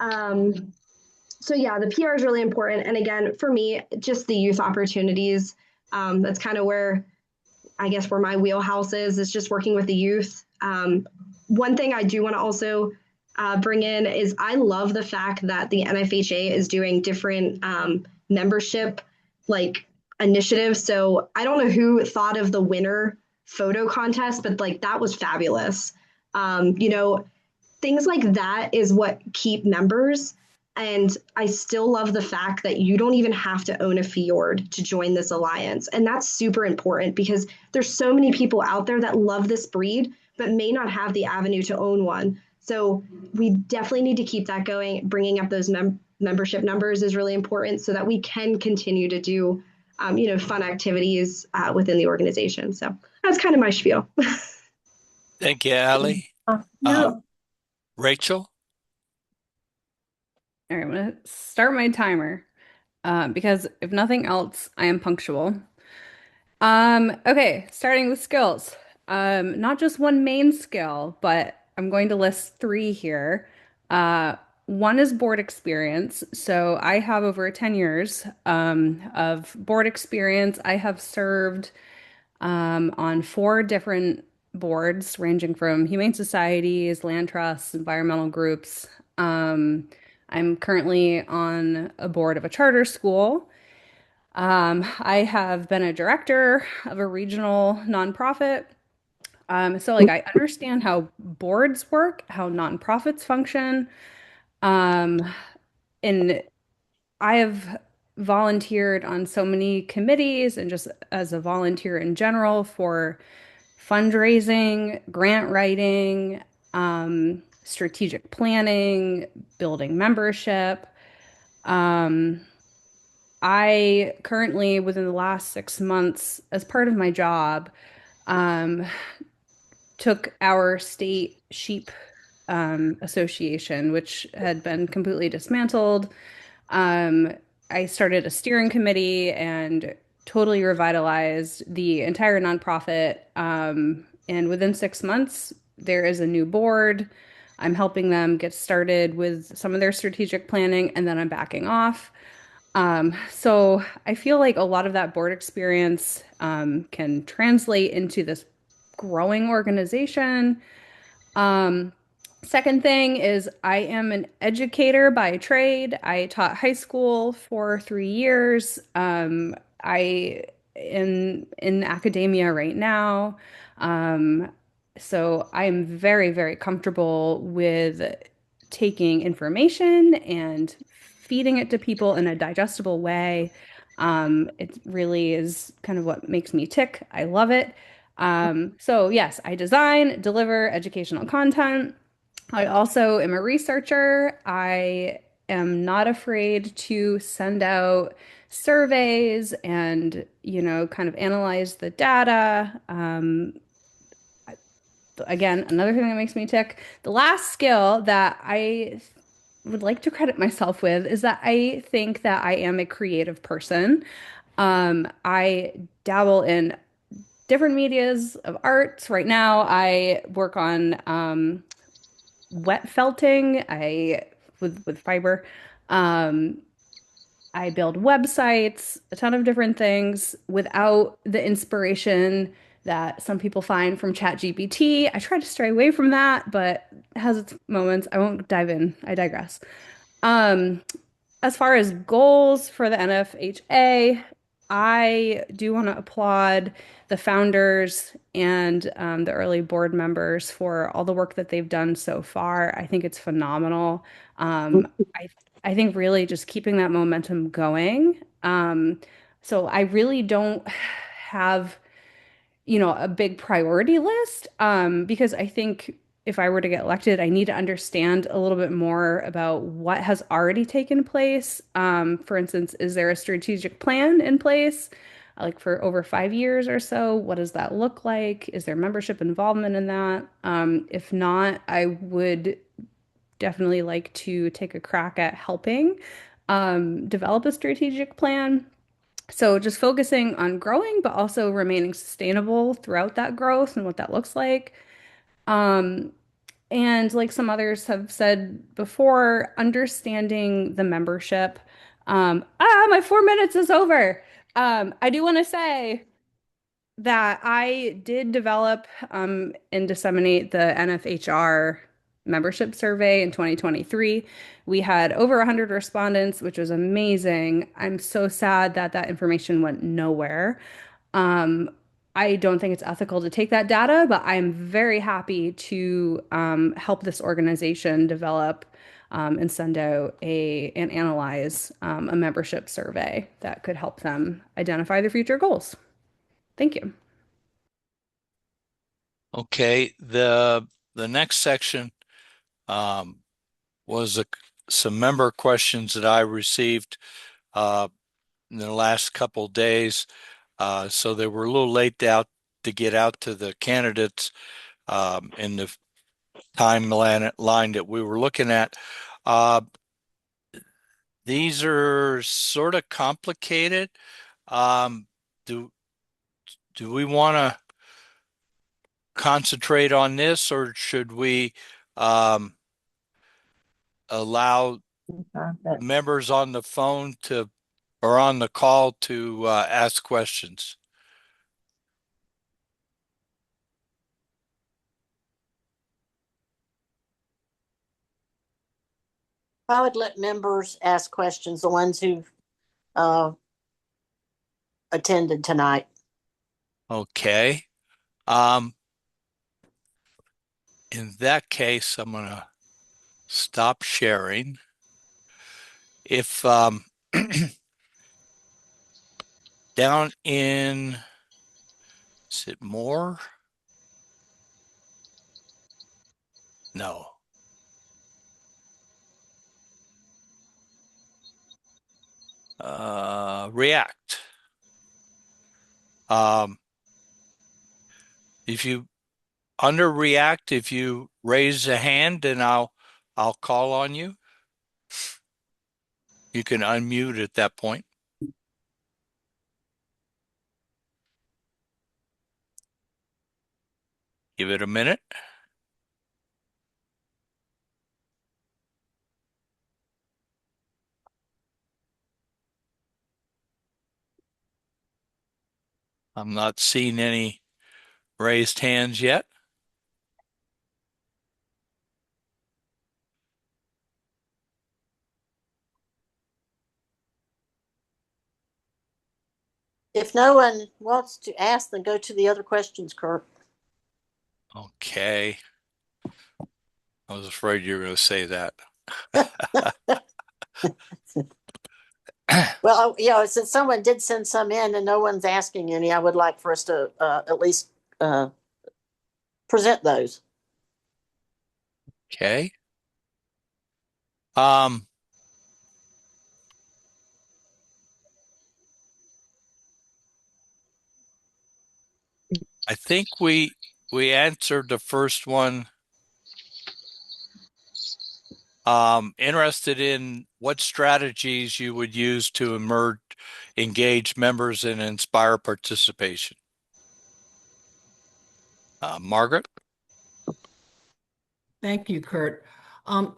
So yeah, the PR is really important. And again, for me, just the youth opportunities. That's kind of where my wheelhouse is just working with the youth. One thing I do want to also bring in is I love the fact that the NFHA is doing different membership initiatives. So I don't know who thought of the winner photo contest, but that was fabulous. Things like that is what keep members. And I still love the fact that you don't even have to own a fjord to join this alliance. And that's super important because there's so many people out there that love this breed, but may not have the avenue to own one. So we definitely need to keep that going. Bringing up those membership numbers is really important so that we can continue to do, fun activities within the organization. So that's kind of my spiel. Thank you, Allie. No. Rachel? All right, I'm gonna start my timer because if nothing else, I am punctual. Okay, starting with skills. Not just one main skill, but I'm going to list 3 here. One is board experience. So I have over 10 years of board experience. I have served on 4 different boards, ranging from humane societies, land trusts, environmental groups. I'm currently on a board of a charter school. I have been a director of a regional nonprofit. So like I understand how boards work, how nonprofits function. Um, and I have volunteered on so many committees and just as a volunteer in general for fundraising, grant writing, strategic planning, building membership. Um, I currently, within the last 6 months, as part of my job, um, took our state sheep association, which had been completely dismantled. Um, I started a steering committee and totally revitalized the entire nonprofit. And within 6 months, there is a new board. I'm helping them get started with some of their strategic planning, and then I'm backing off. So I feel like a lot of that board experience can translate into this growing organization. Um, Second thing is I am an educator by trade. I taught high school for 3 years. I in academia right now. Um, so I am very, very comfortable with taking information and feeding it to people in a digestible way. It really is kind of what makes me tick. I love it. So yes, I design, deliver educational content. I also am a researcher. I am not afraid to send out surveys and, kind of analyze the data. Again, another thing that makes me tick. The last skill that I would like to credit myself with is that I think that I am a creative person. I dabble in different medias of arts. Right now, I work on wet felting. I with fiber. Um, I build websites, a ton of different things without the inspiration that some people find from ChatGPT. I try to stray away from that, but it has its moments. I won't dive in. I digress. Um, as far as goals for the NFHA, I do want to applaud the founders and the early board members for all the work that they've done so far. I think it's phenomenal. Um, I I think really just keeping that momentum going. So I really don't have a big priority list because I think if I were to get elected, I need to understand a little bit more about what has already taken place. For instance, is there a strategic plan in place, like for over 5 years or so? What does that look like? Is there membership involvement in that? If not, I would definitely like to take a crack at helping develop a strategic plan. So just focusing on growing, but also remaining sustainable throughout that growth and what that looks like. Um, and like some others have said before, understanding the membership. My 4 minutes is over. I do want to say that I did develop and disseminate the NFHR membership survey in 2023. We had over 100 respondents, which was amazing. I'm so sad that that information went nowhere. Um, I don't think it's ethical to take that data, but I'm very happy to help this organization develop and send out and analyze a membership survey that could help them identify their future goals. Thank you. Okay, the next section um, was some member questions that I received uh, in the last couple days. So they were a little late out to get out to the candidates in the timeline that we were looking at. Uh, these are sort of complicated. Um, do do we want to concentrate on this, or should we um, allow members on the phone to or on the call to ask questions? I would let members ask questions, the ones who uh, attended tonight. Okay. In that case, I'm gonna stop sharing. If down in, is it more? No. React. Um, if you under React, if you raise a hand, then I'll call on you. You can unmute at that point. Give it a minute. I'm not seeing any raised hands yet. If no one wants to ask, then go to the other questions, Kurt. Okay. I was afraid you were going to say that. Well, since someone did send some in and no one's asking any, I would like for us to at least present those. Okay. I think we answered the first one. Interested in what strategies you would use to engage members and inspire participation. Margaret? Thank you, Kurt. Um,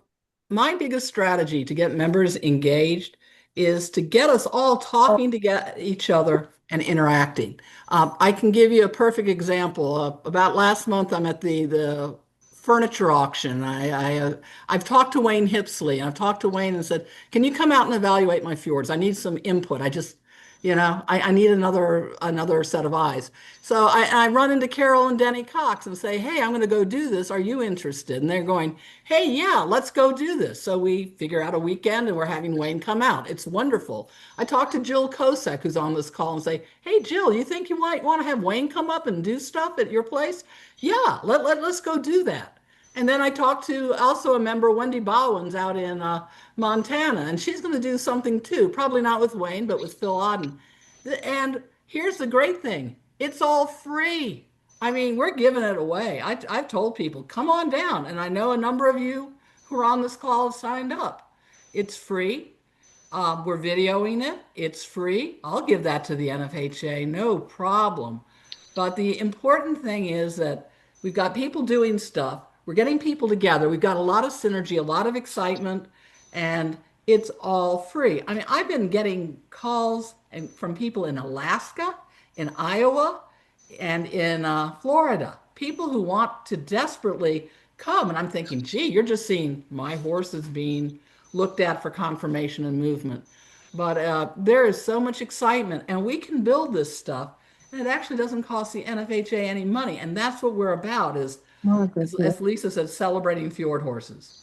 my biggest strategy to get members engaged is to get us all talking to get each other and interacting. I can give you a perfect example. About last month, I'm at the furniture auction. I've talked to Wayne Hipsley, and I've talked to Wayne and said, "Can you come out and evaluate my fjords? I need some input. I need another set of eyes." So I run into Carol and Denny Cox and say, "Hey, I'm going to go do this. Are you interested?" And they're going, "Hey, yeah, let's go do this." So we figure out a weekend and we're having Wayne come out. It's wonderful. I talked to Jill Kosek, who's on this call, and say, "Hey, Jill, you think you might want to have Wayne come up and do stuff at your place?" "Yeah, let's go do that." And then I talked to also a member, Wendy Bowens, out in Montana, and she's going to do something too, probably not with Wayne, but with Phil Odden. And here's the great thing. It's all free. I mean, we're giving it away. I've told people, come on down. And I know a number of you who are on this call have signed up. It's free. We're videoing it. It's free. I'll give that to the NFHA, no problem. But the important thing is that we've got people doing stuff. We're getting people together. We've got a lot of synergy, a lot of excitement, and it's all free. I mean, I've been getting calls from people in Alaska, in Iowa, and in Florida. People who want to desperately come. And I'm thinking, gee, you're just seeing my horses being looked at for conformation and movement. But there is so much excitement, and we can build this stuff, and it actually doesn't cost the NFHA any money. And that's what we're about, is, as Lisa said, celebrating fjord horses.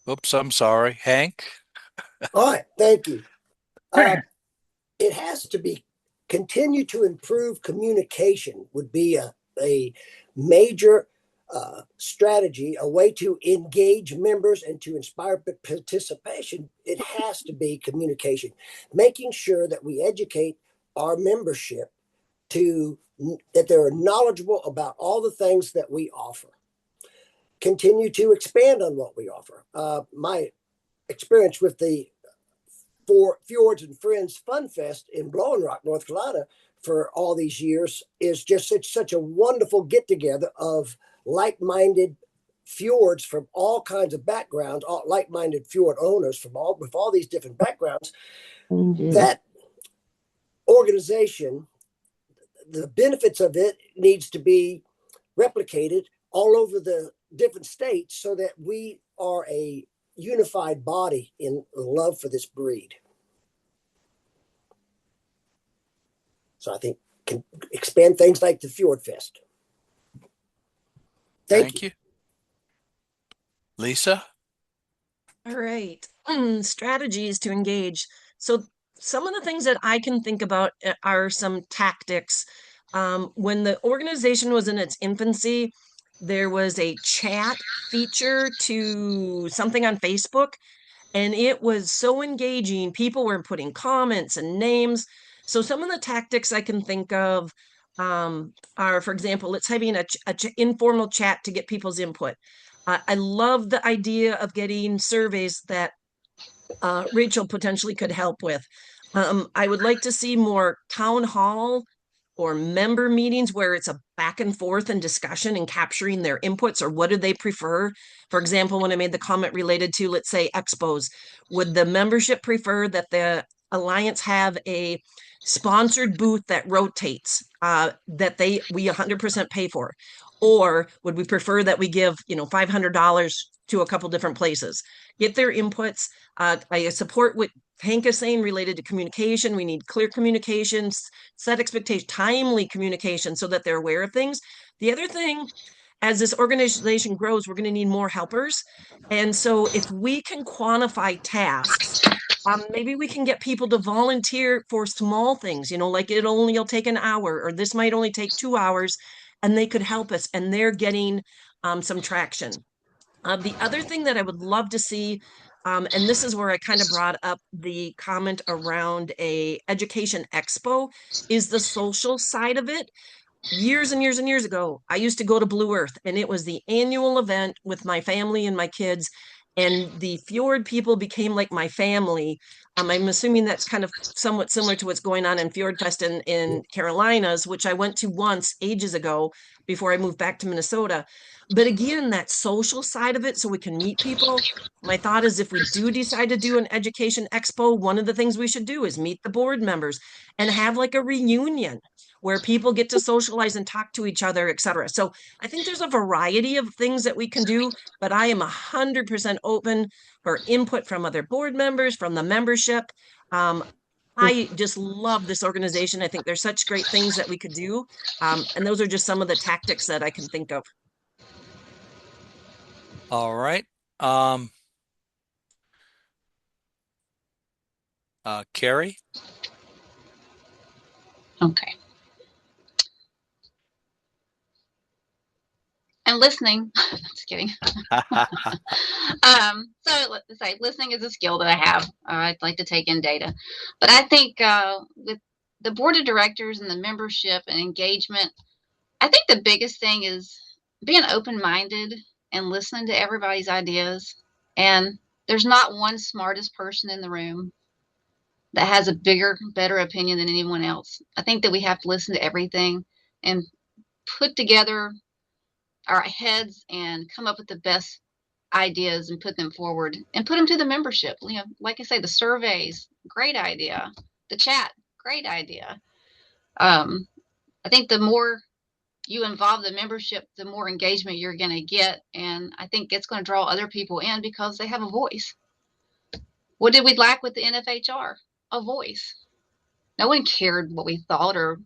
Oops, I'm sorry. Hank? All right, thank you. It has to be continue to improve communication would be a major strategy, a way to engage members and to inspire participation. It has to be communication, making sure that we educate our membership that they're knowledgeable about all the things that we offer. Continue to expand on what we offer. My experience with the Fjords and Friends Fun Fest in Blowing Rock, North Carolina, for all these years is just such a wonderful get together of like-minded fjords from all kinds of backgrounds, all like-minded fjord owners with all these different backgrounds, That organization, the benefits of it needs to be replicated all over the different states so that we are a unified body in love for this breed. So I think can expand things like the Fjord Fest. Thank you. Lisa? All right. Strategies to engage. So some of the things that I can think about are some tactics. When the organization was in its infancy, there was a chat feature to something on Facebook, and it was so engaging. People were putting comments and names. So some of the tactics I can think of are, for example, let's having a informal chat to get people's input. I love the idea of getting surveys that Rachel potentially could help with. I would like to see more town hall or member meetings where it's a back and forth and discussion and capturing their inputs or what do they prefer. For example, when I made the comment related to, let's say, expos, would the membership prefer that the Alliance have a sponsored booth that rotates, that we 100% pay for? Or would we prefer that we give, $500 to a couple different places? Get their inputs. I support what Hank is saying related to communication. We need clear communications, set expectation, timely communication so that they're aware of things. The other thing, as this organization grows, we're going to need more helpers. And so if we can quantify tasks, maybe we can get people to volunteer for small things, like it'll take an hour, or this might only take 2 hours, and they could help us, and they're getting some traction. The other thing that I would love to see, and this is where I kind of brought up the comment around a education expo, is the social side of it. Years and years and years ago, I used to go to Blue Earth, and it was the annual event with my family and my kids, and the Fjord people became like my family. I'm assuming that's kind of somewhat similar to what's going on in Fjord Fest in Carolinas, which I went to once ages ago before I moved back to Minnesota. But again, that social side of it, so we can meet people. My thought is if we do decide to do an education expo, one of the things we should do is meet the board members and have like a reunion where people get to socialize and talk to each other, et cetera. So I think there's a variety of things that we can do, but I am 100% open for input from other board members, from the membership. I just love this organization. I think there's such great things that we could do. And those are just some of the tactics that I can think of. All right. Carrie? Okay. I'm listening. Just kidding. So let's say listening is a skill that I have. I'd like to take in data, but I think with the board of directors and the membership and engagement, I think the biggest thing is being open-minded and listening to everybody's ideas. And there's not one smartest person in the room that has a bigger, better opinion than anyone else. I think that we have to listen to everything and put together our heads and come up with the best ideas and put them forward and put them to the membership. Like I say, the surveys, great idea. The chat, great idea. I think the more you involve the membership, the more engagement you're going to get. And I think it's going to draw other people in because they have a voice. What did we lack with the NFHR? A voice. No one cared what we thought or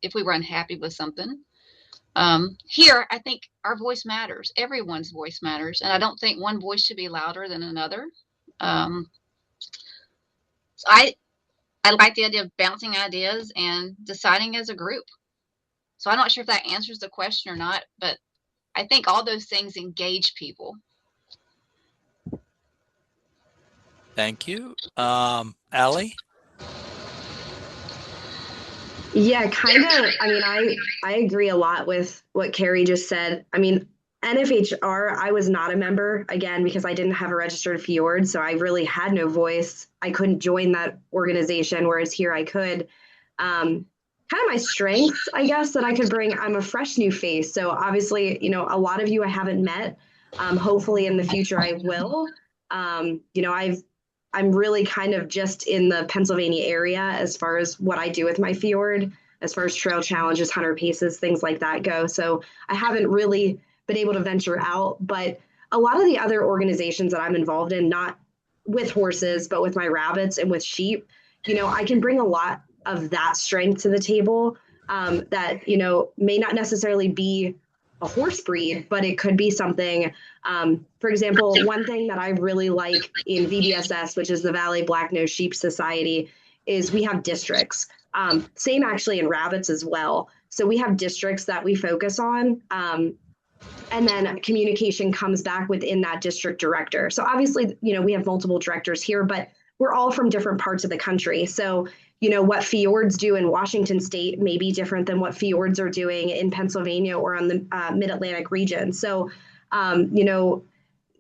if we were unhappy with something. Here, I think our voice matters. Everyone's voice matters. And I don't think one voice should be louder than another. So I like the idea of bouncing ideas and deciding as a group. So I'm not sure if that answers the question or not, but I think all those things engage people. Thank you. Allie? Yeah, kind of. I mean, I agree a lot with what Carrie just said. I mean, NFHR, I was not a member again because I didn't have a registered fjord, so I really had no voice. I couldn't join that organization, whereas here I could. Kind of my strengths, I guess, that I could bring. I'm a fresh new face, so obviously, a lot of you I haven't met. Hopefully in the future I will. I've I'm really kind of just in the Pennsylvania area as far as what I do with my fjord, as far as trail challenges, 100 paces, things like that go. So I haven't really been able to venture out, but a lot of the other organizations that I'm involved in, not with horses, but with my rabbits and with sheep, I can bring a lot of that strength to the table, that, may not necessarily be a horse breed, but it could be something. For example, one thing that I really like in VBSS, which is the Valley Black Nose Sheep Society, is we have districts. Same actually in rabbits as well. So we have districts that we focus on. And then communication comes back within that district director. So obviously, we have multiple directors here, but we're all from different parts of the country. So, what fjords do in Washington state may be different than what fjords are doing in Pennsylvania or on the mid-Atlantic region. So,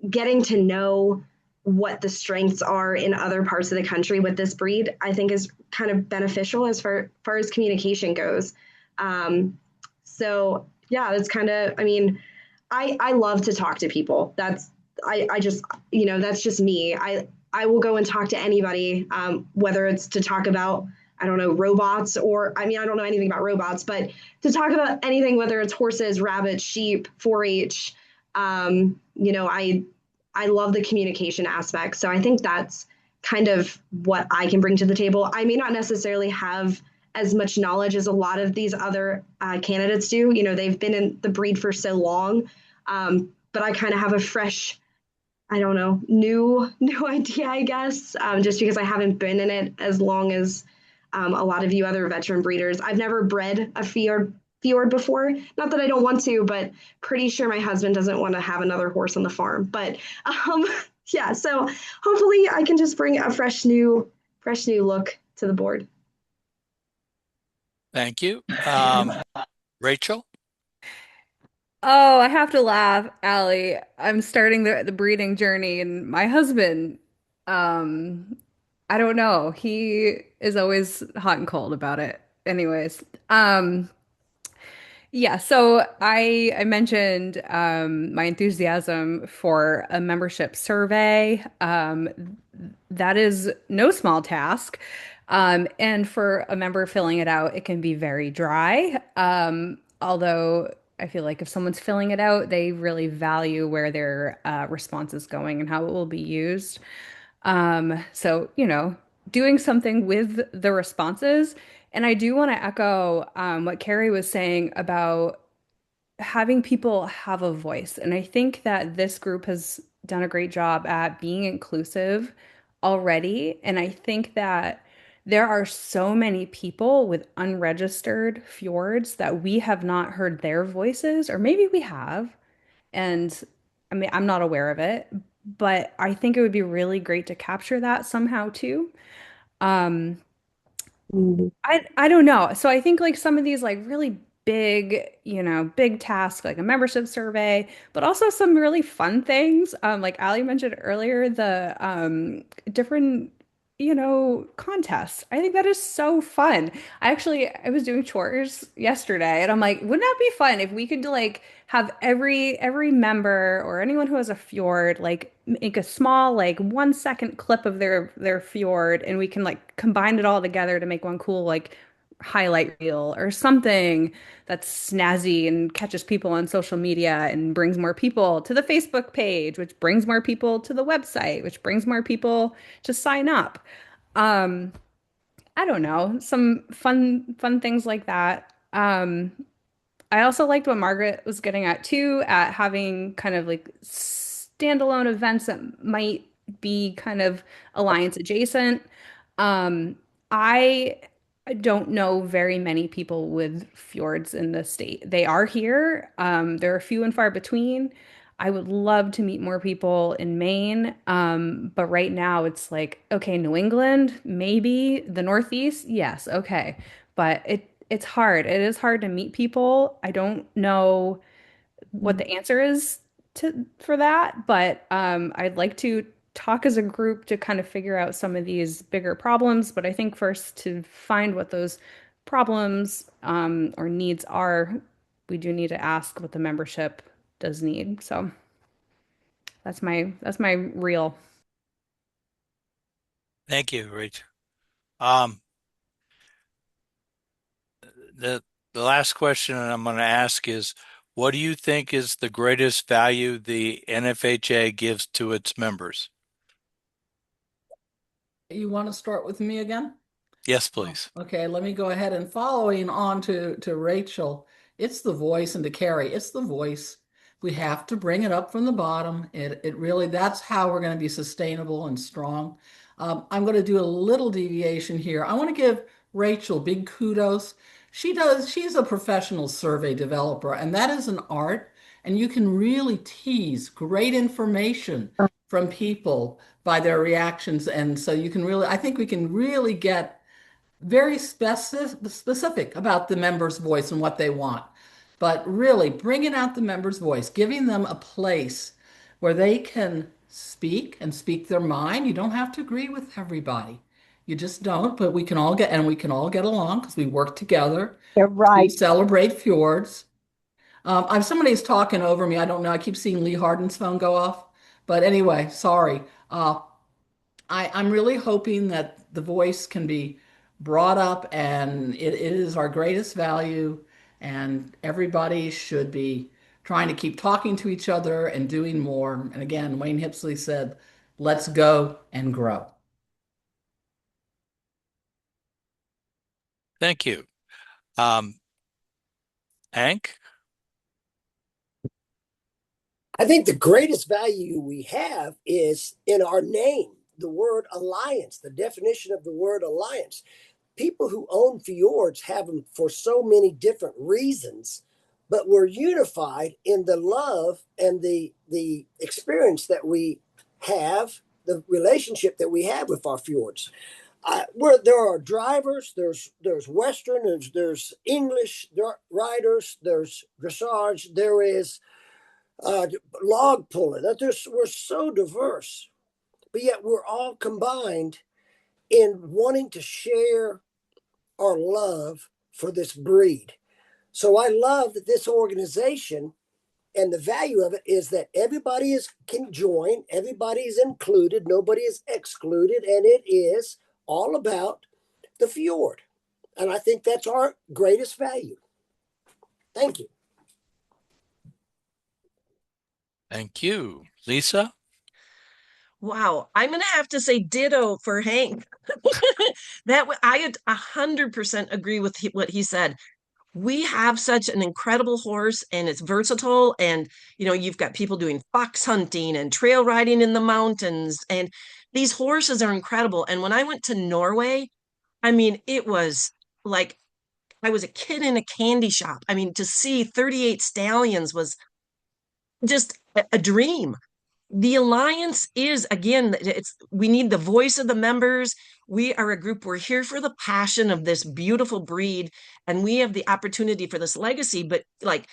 getting to know what the strengths are in other parts of the country with this breed, I think is kind of beneficial as far as communication goes. So yeah, that's kind of, I love to talk to people. I just, that's just me. I will go and talk to anybody, whether it's to talk about, I don't know, robots, or, I don't know anything about robots, but to talk about anything, whether it's horses, rabbits, sheep, 4-H, I love the communication aspect. So I think that's kind of what I can bring to the table. I may not necessarily have as much knowledge as a lot of these other candidates do. They've been in the breed for so long, but I kind of have a fresh, I don't know, new idea, I guess, just because I haven't been in it as long as a lot of you other veteran breeders. I've never bred a fjord before. Not that I don't want to, but pretty sure my husband doesn't want to have another horse on the farm. But yeah, so hopefully I can just bring a fresh new look to the board. Thank you. Rachel? Oh, I have to laugh, Allie. I'm starting the breeding journey, and my husband, um, I don't know. He is always hot and cold about it. Anyways, yeah, so I mentioned my enthusiasm for a membership survey. That is no small task. And for a member filling it out, it can be very dry. Although I feel like if someone's filling it out, they really value where their response is going and how it will be used. So, doing something with the responses. And I do want to echo what Carrie was saying about having people have a voice. And I think that this group has done a great job at being inclusive already. And I think that there are so many people with unregistered fjords that we have not heard their voices, or maybe we have. And I'm not aware of it, but I think it would be really great to capture that somehow too. Um, I don't know. So I think like some of these like really big, big tasks like a membership survey, but also some really fun things. Like Ali mentioned earlier, the different, contests. I think that is so fun. I was doing chores yesterday and I'm like, wouldn't that be fun if we could like have every member or anyone who has a fjord like make a small like 1 second clip of their fjord and we can like combine it all together to make one cool like highlight reel or something that's snazzy and catches people on social media and brings more people to the Facebook page, which brings more people to the website, which brings more people to sign up. Um, I don't know, some fun things like that. I also liked what Margaret was getting at too, at having kind of like standalone events that might be kind of alliance adjacent. Um, I don't know very many people with fjords in the state. They are here. They're few and far between. I would love to meet more people in Maine. But right now it's like, okay, New England, maybe the Northeast, yes, okay. But it's hard. It is hard to meet people. I don't know what the answer is to for that, but I'd like to talk as a group to kind of figure out some of these bigger problems. But I think first to find what those problems or needs are, we do need to ask what the membership does need. So that's my reel. Thank you, Rachel. Um, the the last question I'm going to ask is, what do you think is the greatest value the NFHA gives to its members? You want to start with me again? Yes, Oh, please. okay, let me go ahead and following on to Rachel. It's the voice, and to Carrie, it's the voice. We have to bring it up from the bottom. It really, that's how we're going to be sustainable and strong. I'm going to do a little deviation here. I want to give Rachel big kudos. She's a professional survey developer, and that is an art, and you can really tease great information from people by their reactions. And so you can really, I think we can really get very specific about the member's voice and what they want. But really bringing out the member's voice, giving them a place where they can speak and speak their mind. You don't have to agree with everybody. You just don't, but we can all get along because we work together You're to right. celebrate fjords. Somebody's talking over me. I don't know. I keep seeing Lee Harden's phone go off. But anyway, sorry. I'm really hoping that the voice can be brought up, and it is our greatest value, and everybody should be trying to keep talking to each other and doing more. And again, Wayne Hipsley said, let's go and grow. Thank you. Um, Hank? I think the greatest value we have is in our name, the word alliance, the definition of the word alliance. People who own fjords have them for so many different reasons, but we're unified in the love and the experience that we have, the relationship that we have with our fjords. Where there are drivers, there's Western, there's English riders, there's dressage, there is uh, log pulling. We're so diverse, but yet we're all combined in wanting to share our love for this breed. So I love that this organization and the value of it is that can join, everybody is included, nobody is excluded, and it is all about the fjord. And I think that's our greatest value. Thank you. Thank you. Lisa? Wow, I'm gonna have to say ditto for Hank. I 100% agree with what he said. We have such an incredible horse, and it's versatile, and you've got people doing fox hunting and trail riding in the mountains, and these horses are incredible. And when I went to Norway, I mean, it was like I was a kid in a candy shop. I mean, to see 38 stallions was just a dream. The alliance is, again, it's we need the voice of the members. We are a group, we're here for the passion of this beautiful breed, and we have the opportunity for this legacy. But like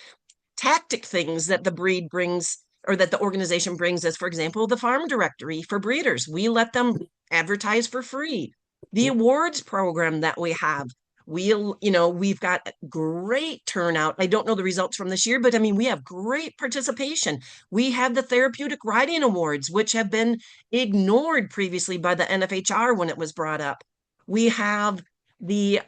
tactic things that the breed brings, or that the organization brings, as for example the farm directory for breeders, we let them advertise for free. The awards program that we have, we've got great turnout. I don't know the results from this year, but I mean, we have great participation. We have the therapeutic riding awards, which have been ignored previously by the NFHR when it was brought up. We have the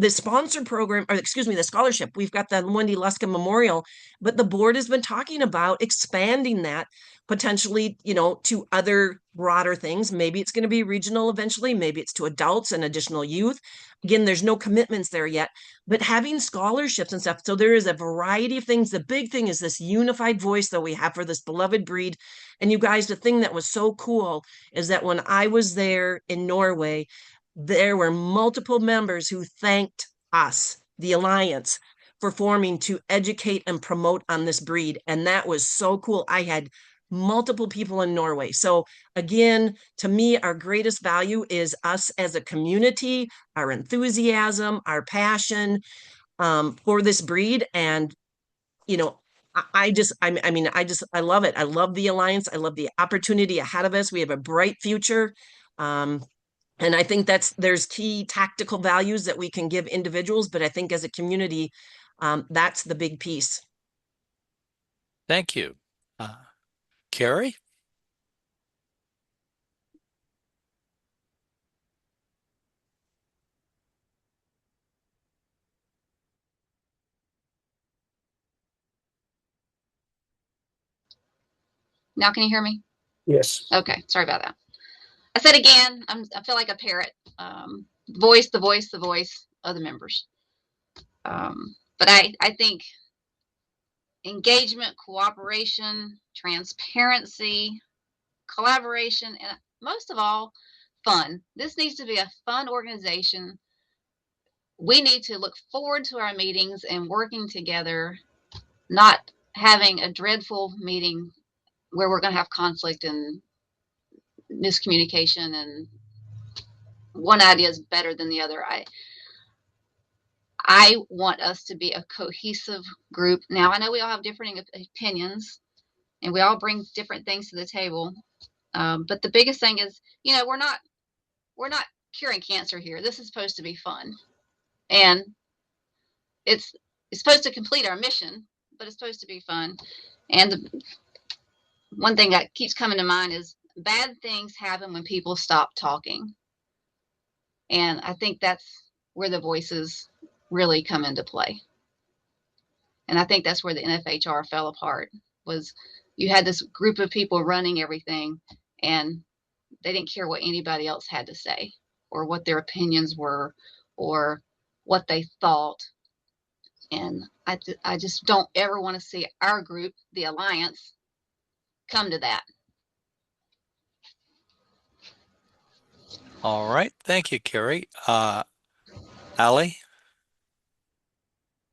sponsor program, or excuse me, the scholarship. We've got the Wendy Luskin Memorial, but the board has been talking about expanding that potentially, to other broader things. Maybe it's going to be regional eventually, maybe it's to adults and additional youth. Again, there's no commitments there yet, but having scholarships and stuff. So there is a variety of things. The big thing is this unified voice that we have for this beloved breed. And you guys, the thing that was so cool is that when I was there in Norway, there were multiple members who thanked us, the Alliance, for forming to educate and promote on this breed. And that was so cool. I had multiple people in Norway. So again, to me, our greatest value is us as a community, our enthusiasm, our passion for this breed. And, you know, I love it. I love the Alliance. I love the opportunity ahead of us. We have a bright future. Um, and I think there's key tactical values that we can give individuals, but I think as a community, that's the big piece. Thank you. Uh, Carrie? Now can you hear me? Yes. Okay, sorry about that. I said again, I feel like a parrot. Voice, the voice, the voice of the members. But I think engagement, cooperation, transparency, collaboration, and most of all, fun. This needs to be a fun organization. We need to look forward to our meetings and working together, not having a dreadful meeting where we're going to have conflict and miscommunication and one idea is better than the other. I want us to be a cohesive group. Now I know we all have different opinions and we all bring different things to the table. But the biggest thing is, we're not curing cancer here. This is supposed to be fun, and it's it's supposed to complete our mission, but it's supposed to be fun. And the one thing that keeps coming to mind is bad things happen when people stop talking, and I think that's where the voices really come into play. And I think that's where the NFHR fell apart. Was you had this group of people running everything, and they didn't care what anybody else had to say or what their opinions were or what they thought. And I just don't ever want to see our group, the Alliance, come to that. All right. Thank you, Carrie. Allie?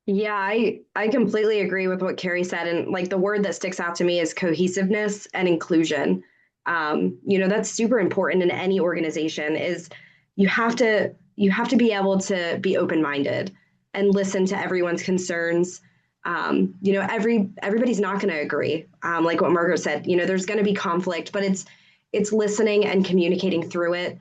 Yeah, I completely agree with what Carrie said. And like the word that sticks out to me is cohesiveness and inclusion. That's super important in any organization is you have to be able to be open-minded and listen to everyone's concerns. Everybody's not going to agree. Like what Margaret said, there's going to be conflict, but it's listening and communicating through it.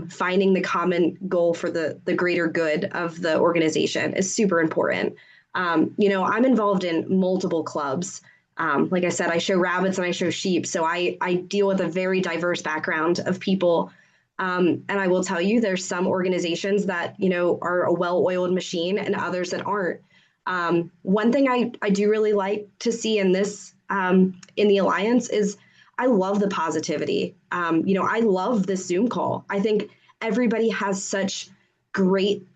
Finding the common goal for the greater good of the organization is super important. I'm involved in multiple clubs. Like I said, I show rabbits and I show sheep. So I deal with a very diverse background of people. And I will tell you, there's some organizations that, are a well-oiled machine and others that aren't. One thing I do really like to see in this, in the Alliance is I love the positivity. I love this Zoom call. I think everybody has such great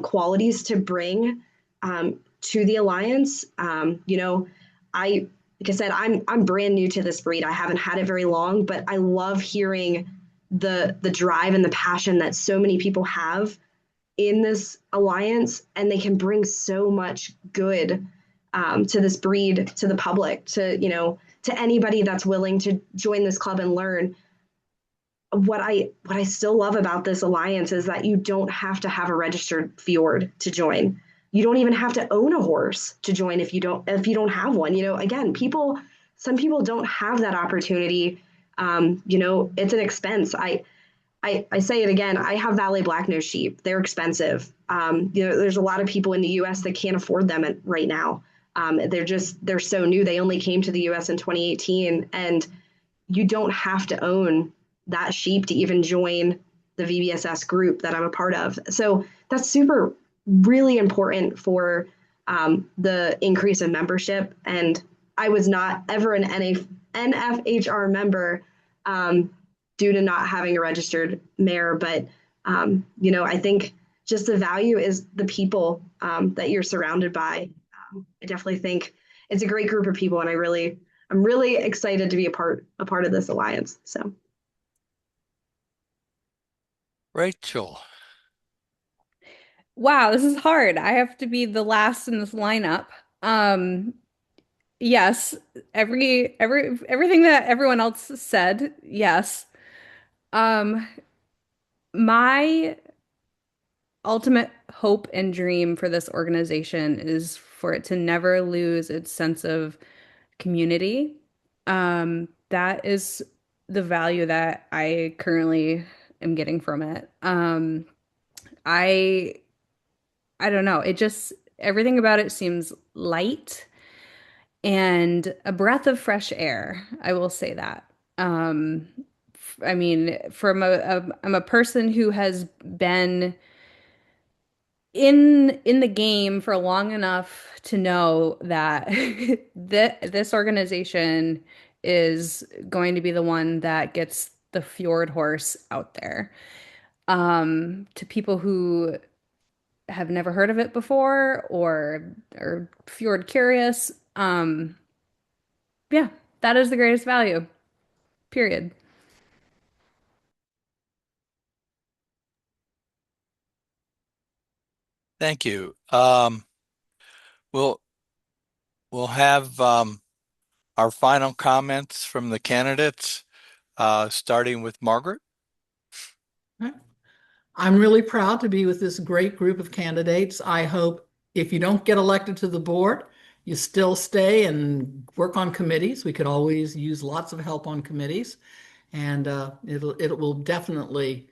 qualities to bring to the Alliance. Like I said, I'm brand new to this breed. I haven't had it very long, but I love hearing the drive and the passion that so many people have in this Alliance, and they can bring so much good to this breed, to the public, to anybody that's willing to join this club and learn. What I still love about this Alliance is that you don't have to have a registered fjord to join. You don't even have to own a horse to join if you don't have one. Again, some people don't have that opportunity. It's an expense. I say it again. I have Valley Blacknose sheep. They're expensive. There's a lot of people in the U.S. that can't afford them right now. They're so new. They only came to the U.S. in 2018, and you don't have to own that sheep to even join the VBSS group that I'm a part of. So that's super, really important for the increase in membership. And I was not ever an NFHR member due to not having a registered mare. But, I think just the value is the people that you're surrounded by. I definitely think it's a great group of people, and I'm really excited to be a part of this Alliance. So. Rachel. Wow, this is hard. I have to be the last in this lineup. Um, yes, everything that everyone else said, yes. Um, my ultimate hope and dream for this organization is for it to never lose its sense of community. That is the value that I currently am getting from it. I I don't know. It just everything about it seems light and a breath of fresh air. I will say that. I mean, I'm a person who has been in the game for long enough to know that this organization is going to be the one that gets the fjord horse out there. To people who have never heard of it before or are fjord curious, yeah, that is the greatest value, period. Thank you. We'll we'll have our final comments from the candidates, starting with Margaret. I'm really proud to be with this great group of candidates. I hope if you don't get elected to the board, you still stay and work on committees. We could always use lots of help on committees, and it will definitely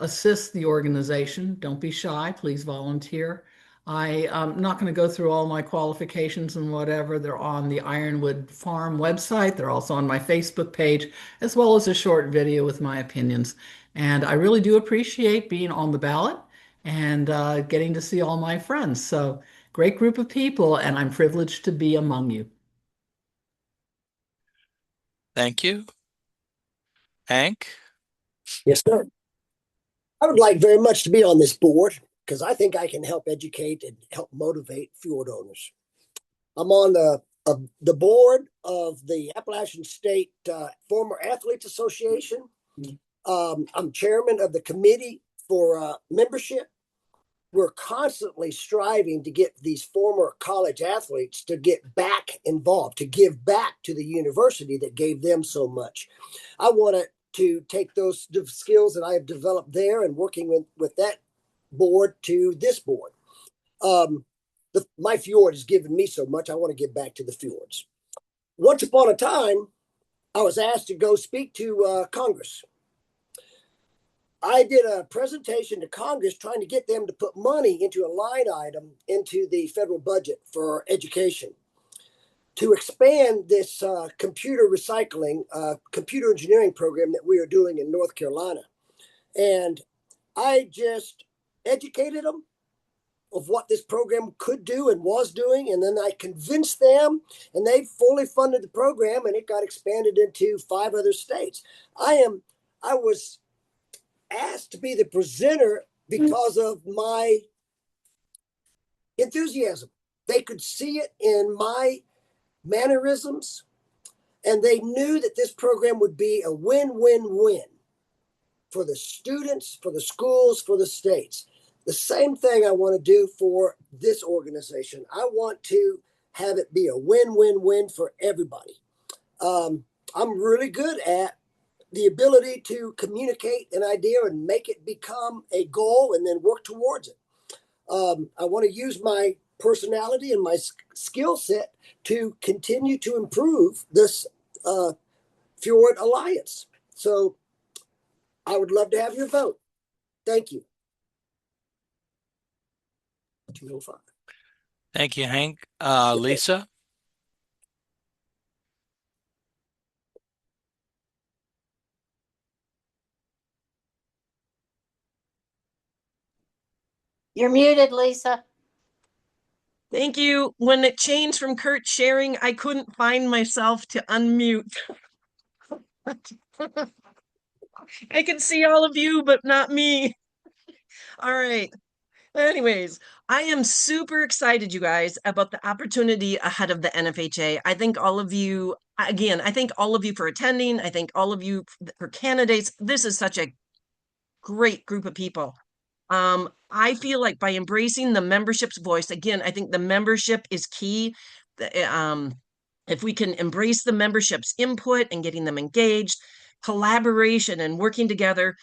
assist the organization. Don't be shy. Please volunteer. I'm not going to go through all my qualifications and whatever. They're on the Ironwood Farm website. They're also on my Facebook page, as well as a short video with my opinions. And I really do appreciate being on the ballot and getting to see all my friends. So, great group of people, and I'm privileged to be among you. Thank you. Hank? Yes, sir. I would like very much to be on this board because I think I can help educate and help motivate fjord owners. I'm on the board of the Appalachian State Former Athletes Association. I'm chairman of the committee for membership. We're constantly striving to get these former college athletes to get back involved, to give back to the university that gave them so much. I want to take those skills that I have developed there and working with that board to this board. My fjord has given me so much. I want to give back to the fjords. Once upon a time, I was asked to go speak to Congress. I did a presentation to Congress trying to get them to put money into a line item into the federal budget for education to expand this computer recycling, computer engineering program that we are doing in North Carolina. And I just educated them of what this program could do and was doing. And then I convinced them, and they fully funded the program, and it got expanded into 5 other states. I was asked to be the presenter because of my enthusiasm. They could see it in my mannerisms, and they knew that this program would be a win-win-win for the students, for the schools, for the states. The same thing I want to do for this organization. I want to have it be a win-win-win for everybody. I'm really good at the ability to communicate an idea and make it become a goal and then work towards it. I want to use my personality and my skill set to continue to improve this Fjord Alliance. So I would love to have your vote. Thank you. 205. Thank you, Hank. Lisa? You're muted, Lisa. Thank you. When it changed from Kurt sharing, I couldn't find myself to unmute. I can see all of you, but not me. All right. Anyways, I am super excited, you guys, about the opportunity ahead of the NFHA. I thank all of you, again, I thank all of you for attending. I thank all of you for candidates. This is such a great group of people. I feel like by embracing the membership's voice, again, I think the membership is key. If we can embrace the membership's input and getting them engaged, collaboration and working together,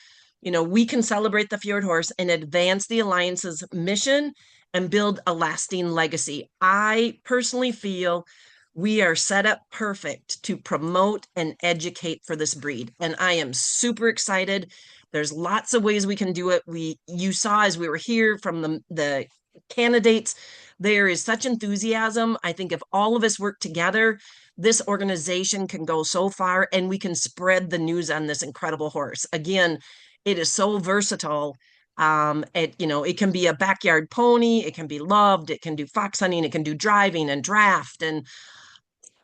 we can celebrate the Fjord Horse and advance the Alliance's mission and build a lasting legacy. I personally feel we are set up perfect to promote and educate for this breed. And I am super excited. There's lots of ways we can do it. You saw as we were here from the candidates, there is such enthusiasm. I think if all of us work together, this organization can go so far and we can spread the news on this incredible horse. Again, it is so versatile. It can be a backyard pony, it can be loved, it can do fox hunting, it can do driving and draft. And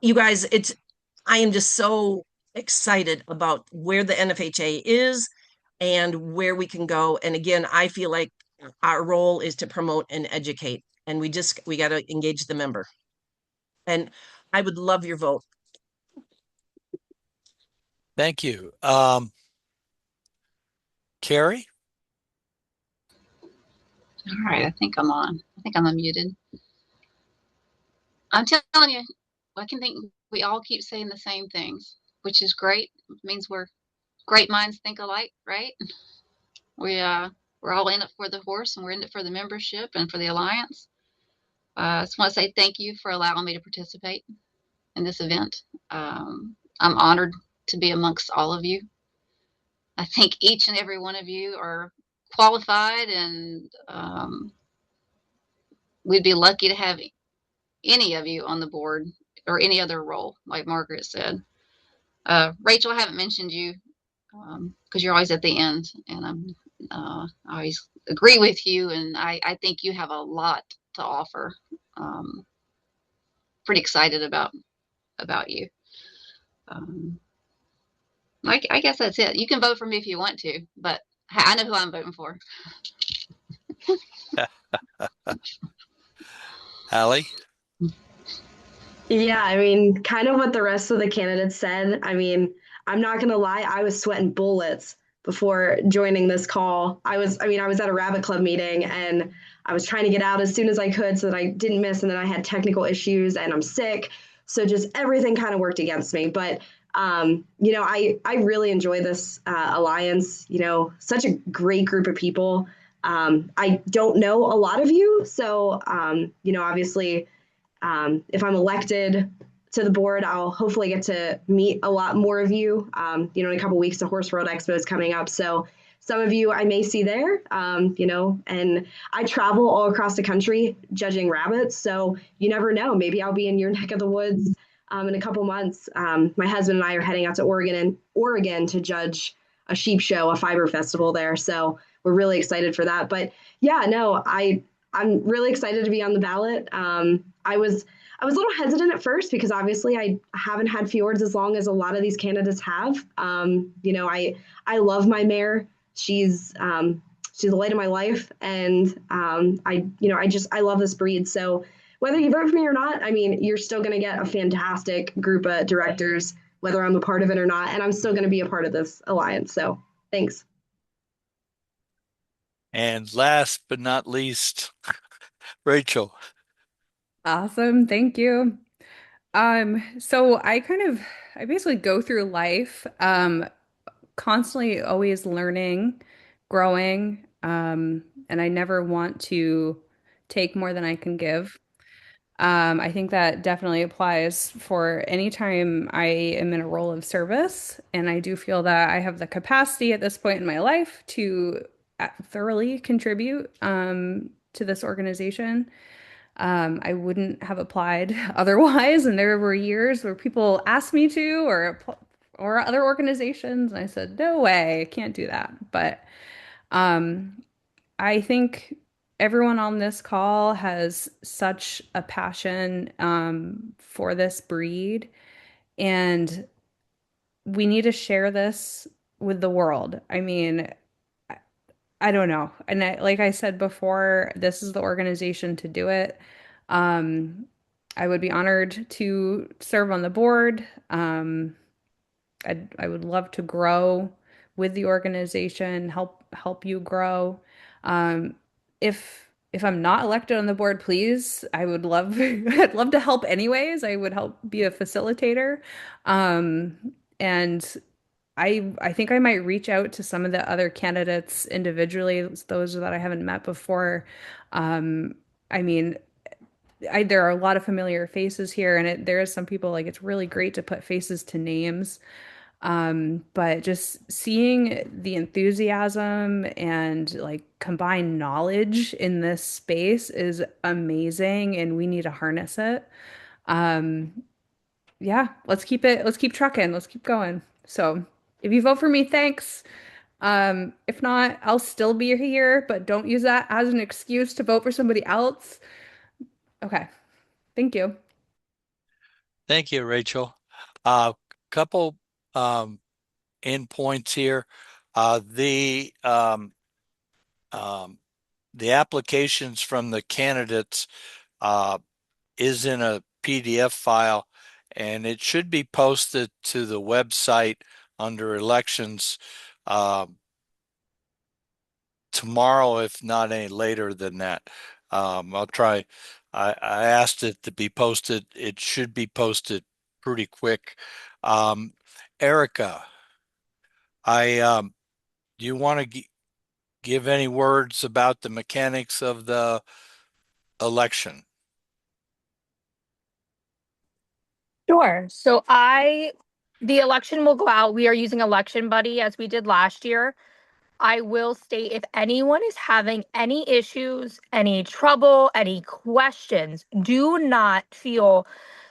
you guys, I am just so excited about where the NFHA is and where we can go. And again, I feel like our role is to promote and educate, and we got to engage the member. And I would love your vote. Thank you. Carrie? All right, I think I'm on. I think I'm unmuted. I'm telling you, I can think we all keep saying the same things, which is great. It means we're great minds think alike, right? We're all in it for the horse, and we're in it for the membership and for the alliance. I just want to say thank you for allowing me to participate in this event. I'm honored to be amongst all of you. I think each and every one of you are qualified, and we'd be lucky to have any of you on the board or any other role, like Margaret said. Rachel, I haven't mentioned you because you're always at the end, and I always agree with you, and I think you have a lot to offer. Pretty excited about you. I guess that's it. You can vote for me if you want to, but I know who I'm voting for. Allie? Yeah, I mean, kind of what the rest of the candidates said. I mean, I'm not gonna lie, I was sweating bullets before joining this call. I was at a Rabbit Club meeting and I was trying to get out as soon as I could so that I didn't miss, and then I had technical issues and I'm sick. So just everything kind of worked against me. But I really enjoy this alliance. Such a great group of people. I don't know a lot of you, so obviously if I'm elected to the board, I'll hopefully get to meet a lot more of you. In a couple weeks, the Horse World Expo is coming up. So some of you I may see there, and I travel all across the country judging rabbits. So you never know. Maybe I'll be in your neck of the woods in a couple months. My husband and I are heading out to Oregon to judge a sheep show, a fiber festival there. So we're really excited for that. But yeah, no, I'm really excited to be on the ballot. I was a little hesitant at first because obviously I haven't had fjords as long as a lot of these candidates have. I love my mare. She's the light of my life, and I love this breed. So whether you vote for me or not, I mean, you're still going to get a fantastic group of directors, whether I'm a part of it or not, and I'm still going to be a part of this alliance. So thanks. And last but not least, Rachel. Awesome. Thank you. So I basically go through life, constantly always learning, growing, and I never want to take more than I can give. I think that definitely applies for any time I am in a role of service, and I do feel that I have the capacity at this point in my life to thoroughly contribute, to this organization. I wouldn't have applied otherwise. And there were years where people asked me to, or other organizations, and I said, no way, I can't do that. But um, I think everyone on this call has such a passion for this breed, and we need to share this with the world. I mean, I don't know. And like I said before, this is the organization to do it. Um, I would be honored to serve on the board. I would love to grow with the organization, help you grow. Um, if I'm not elected on the board, please, I would love I'd love to help anyways. I would help be a facilitator. And I think I might reach out to some of the other candidates individually, those that I haven't met before. Um, I mean, there are a lot of familiar faces here, and there is some people like it's really great to put faces to names. But just seeing the enthusiasm and like combined knowledge in this space is amazing, and we need to harness it. Um, yeah, let's keep trucking, let's keep going. So if you vote for me, thanks. If not, I'll still be here, but don't use that as an excuse to vote for somebody else. Okay, thank you. Thank you, Rachel. Couple endpoints here. The applications from the candidates is in a PDF file, and it should be posted to the website under elections tomorrow, if not any later than that. I'll try. I asked it to be posted. It should be posted pretty quick. Erica, do you want to give any words about the mechanics of the election? Sure. The election will go out. We are using Election Buddy as we did last year. I will state if anyone is having any issues, any trouble, any questions, do not feel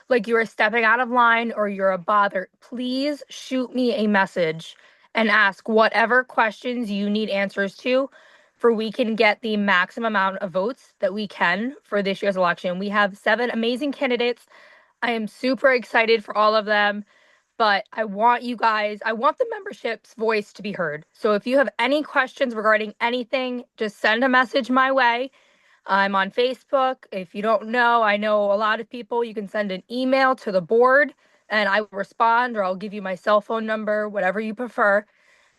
like you are stepping out of line or you're a bother. Please shoot me a message and ask whatever questions you need answers to, for we can get the maximum amount of votes that we can for this year's election. We have 7 amazing candidates. I am super excited for all of them, but I want the membership's voice to be heard. So if you have any questions regarding anything, just send a message my way. I'm on Facebook. If you don't know, I know a lot of people. You can send an email to the board and I will respond, or I'll give you my cell phone number, whatever you prefer,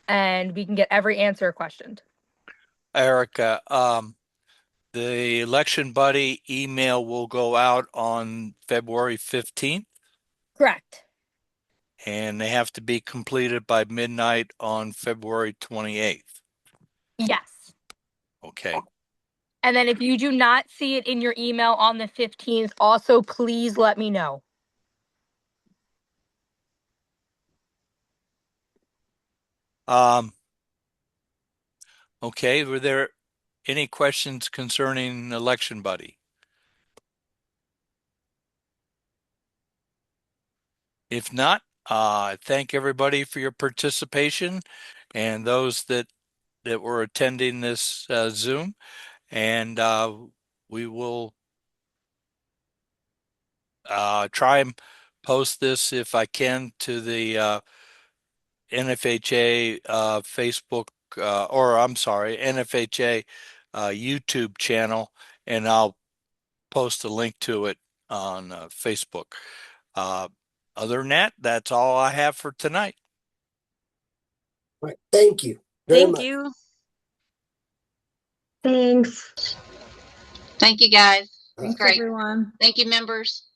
and we can get every answer questioned. Erica, the election buddy email will go out on February 15th, Correct. and they have to be completed by midnight on February 28th. Yes. Okay. And then if you do not see it in your email on the 15th, also please let me know. Okay, were there any questions concerning election buddy? If not, thank everybody for your participation and those that were attending this Zoom, and we will try and post this if I can to the NFHA Facebook, or I'm sorry, NFHA YouTube channel, and I'll post a link to it on Facebook. Other than that, that's all I have for tonight. Right. Thank you very Thank much. you. Thanks. Thank you, guys. Thanks, Great. everyone. Thank you, members.